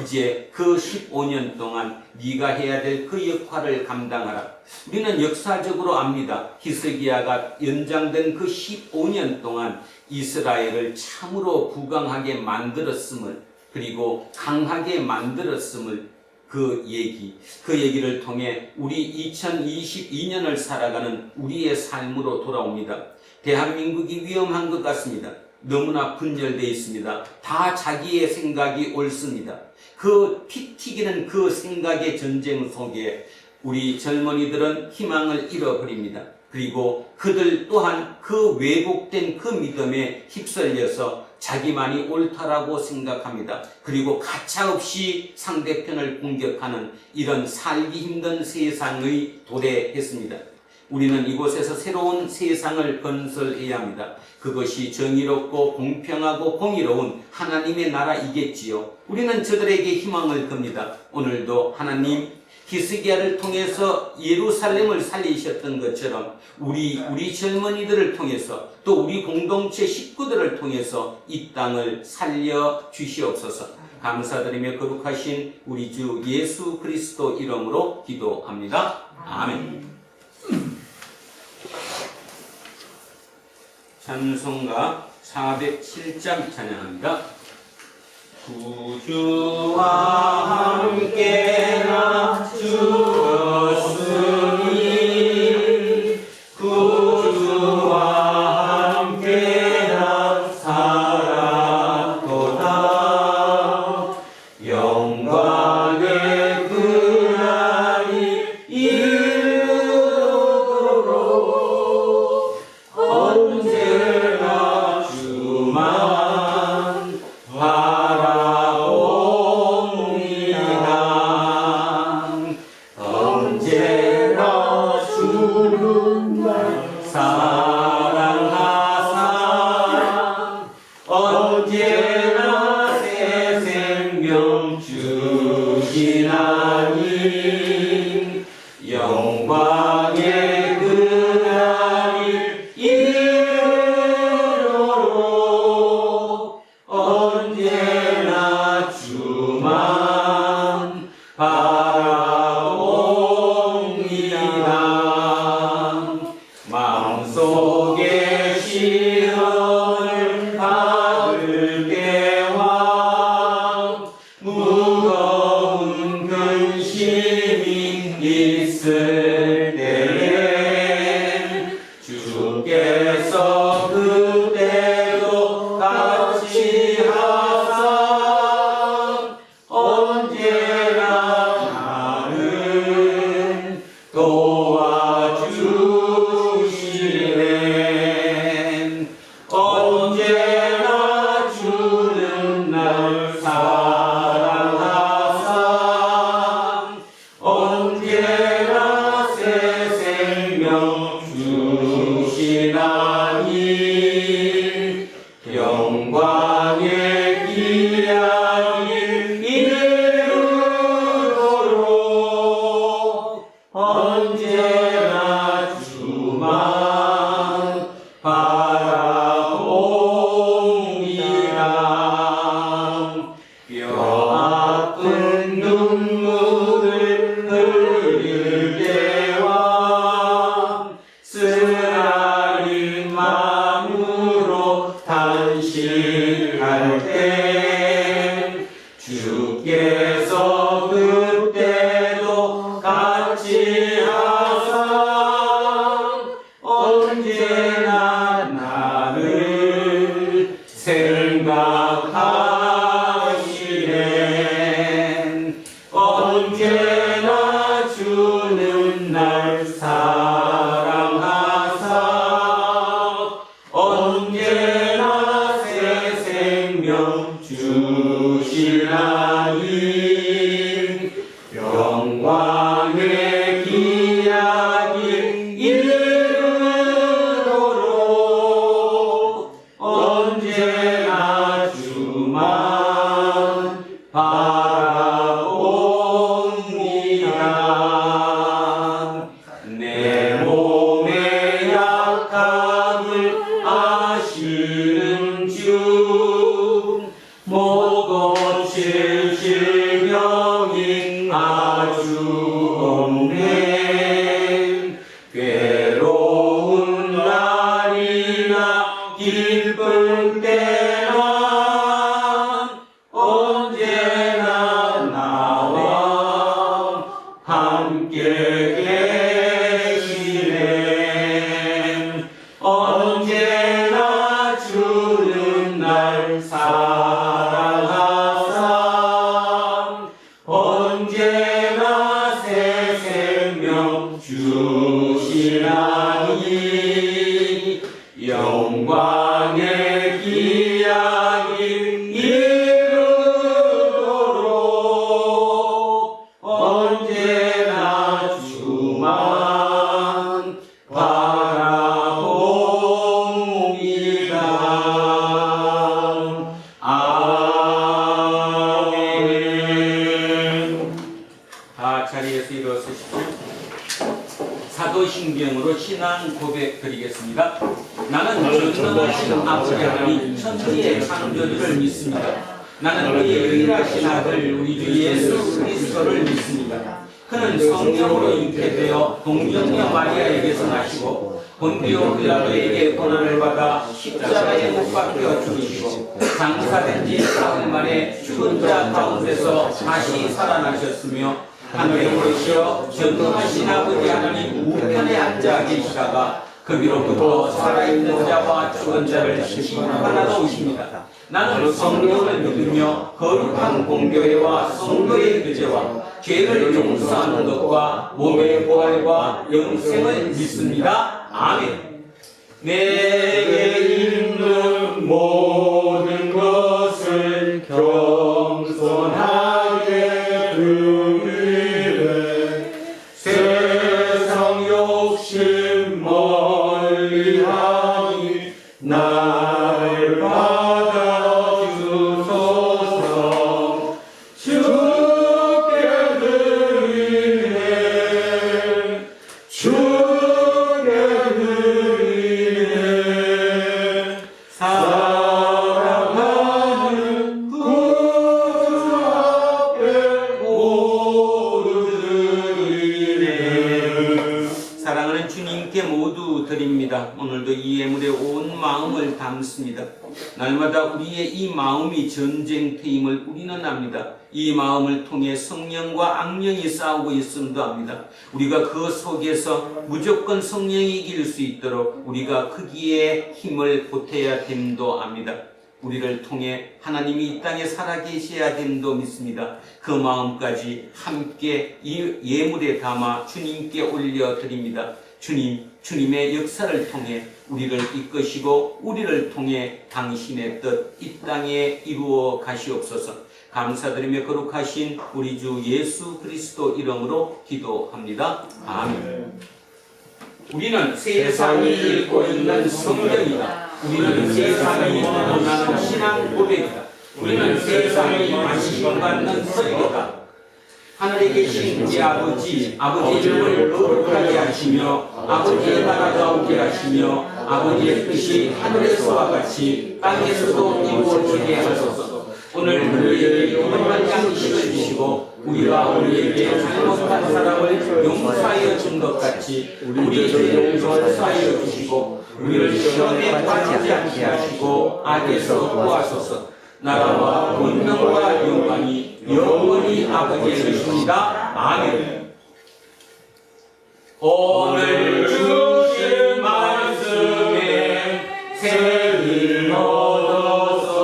이제 그 15년 동안 네가 해야 될 그 역할을 감당하라. 우리는 역사적으로 압니다. 히스기야가 연장된 그 15년 동안 이스라엘을 참으로 부강하게 만들었음을, 그리고 강하게 만들었음을 그 얘기를 통해 우리 2022년을 살아가는 우리의 삶으로 돌아옵니다. 대한민국이 위험한 것 같습니다. 너무나 분열되어 있습니다. 다 자기의 생각이 옳습니다. 그 피 튀기는 그 생각의 전쟁 속에 우리 젊은이들은 희망을 잃어버립니다. 그리고 그들 또한 그 왜곡된 그 믿음에 휩쓸려서 자기만이 옳다라고 생각합니다. 그리고 가차없이 상대편을 공격하는 이런 살기 힘든 세상의 도래했습니다. 우리는 이곳에서 새로운 세상을 건설해야 합니다. 그것이 정의롭고 공평하고 공의로운 하나님의 나라이겠지요. 우리는 저들에게 희망을 겁니다. 오늘도 하나님 히스기야를 통해서 예루살렘을 살리셨던 것처럼 우리 젊은이들을 통해서 또 우리 공동체 식구들을 통해서 이 땅을 살려 주시옵소서. 감사드리며 거룩하신 우리 주 예수 그리스도 이름으로 기도합니다. 아멘. 찬송가 407장 찬양합니다. 구주와 함께나 주었으니 구주와 함께나 살았도다. 영광의 그날이 이르도록 언제나 주만 언제나 주는 날 사랑하사 언제나 새 생명 주시나니 영광의 그날이 이르도록 언제나 주만 마음속에 시련을 받을 때와 무거운 근심이 있을 때에 주께서 그때도 같이 하사 언제나 나를 도와주시네. 언제나 주는 날 사랑하사 언제나 새 생명 주시나니 영광의 기약이 이르도록 언제나 주만 바라봅니다. 뼈아픈 눈물을 흘릴 때와 쓰라린 마음으로 탄식할 때 주께서 그때도 같이 하사 언제나 나를 생각하시네. 언제나 주는 날 사랑하사 언제나 새 생명 주시나니 영광의 기약이 이르도록 언제나 주만 바라봅니다. 내 몸의 약함을 아시는 주 못 고칠 질병이 아주 없네. 괴로운 날이나 기쁠 때나 언제나 나와 계시네. 언제나 주는 날 사랑하사 언제나 새 생명 주시나니 영광의 기약이 이르도록 언제나 주만 바라봅니다. 아멘. 다 자리에서 일어서십시오. 사도신경으로 신앙 고백 드리겠습니다. 나는 전능하신 아버지 하나님 천지의 창조주를 믿습니다. 나는 그의 유일하신 아들 우리 주 예수 그리스도를 믿습니다. 그는 성령으로 잉태되어 동정녀 마리아에게서 나시고 본디오 빌라도에게 고난을 받아 십자가에 못 박혀 죽으시고 장사된 지 사흘 만에 죽은 자 가운데서 다시 살아나셨으며 하늘에 오르시어 전능하신 아버지 하나님 우편에 앉아 계시다가 거기로부터 살아있는 자와 죽은 자를 심판하러 오십니다. 나는 성령을 믿으며 거룩한 공교회와 성도의 교제와 죄를 용서하는 것과 몸의 부활과 영생을 믿습니다. 아멘. 내게 있는 모든 것을 겸손하게 드리네. 세상 욕심 멀리하니 나를 받아주소서. 주께 드리네. 주께 드리네. 사랑하는 구주 앞에 모두 드리네. 사랑하는 주님께 모두 드립니다. 오늘도 이 예물에 온 마음을 담습니다. 날마다 우리의 이 마음이 전쟁터임을 우리는 압니다. 이 마음을 통해 성령과 악령이 싸우고 있음도 압니다. 우리가 그 속에서 무조건 성령이 이길 수 있도록 우리가 거기에 힘을 보태야 됨도 압니다. 우리를 통해 하나님이 이 땅에 살아계셔야 됨도 믿습니다. 그 마음까지 함께 이 예물에 담아 주님께 올려드립니다. 주님, 주님의 역사를 통해 우리를 이끄시고 우리를 통해 당신의 뜻 이 땅에 이루어 가시옵소서. 감사드리며 거룩하신 우리 주 예수 그리스도 이름으로 기도합니다. 아멘. 우리는 세상이 읽고 있는 성경이다. 우리는 세상이 원하는 신앙 고백이다. 우리는 세상이 관심받는 설교다. 하늘에 계신 우리 아버지의 이름을 거룩하게 하시며 아버지의 나라가 오게 하시며 아버지의 뜻이 하늘에서와 같이 땅에서도 이루어지게 하소서. 오늘 우리에게 영원한 양식을 주시고 우리가 우리에게 잘못한 사람을 용서하여 준 것 같이 우리 죄를 용서하여 주시고 우리를 시험에 빠지지 않게 하시고 악에서 구하소서. 나라와 권능과 영광이 영원히 아버지의 것입니다. 아멘. 오늘 주신 말씀에 새길 얻어서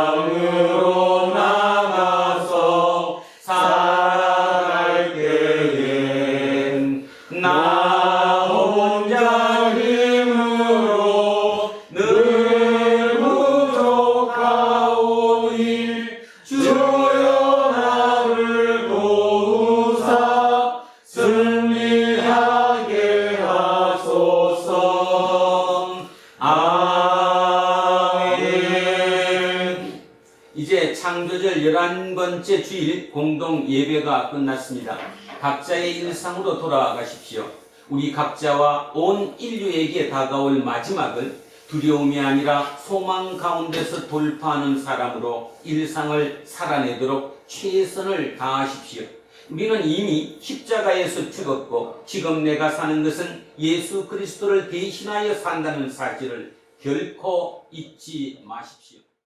세상으로 나가서 살아갈 때엔 나 혼자 힘으로 늘 부족하오니 주여 나를 도우사 승리하게 하소서. 아멘. 이제 창조절 11번째 주일 공동 예배가 끝났습니다. 각자의 일상으로 돌아가십시오. 우리 각자와 온 인류에게 다가올 마지막을 두려움이 아니라 소망 가운데서 돌파하는 사람으로 일상을 살아내도록 최선을 다하십시오. 우리는 이미 십자가에서 죽었고 지금 내가 사는 것은 예수 그리스도를 대신하여 산다는 사실을 결코 잊지 마십시오.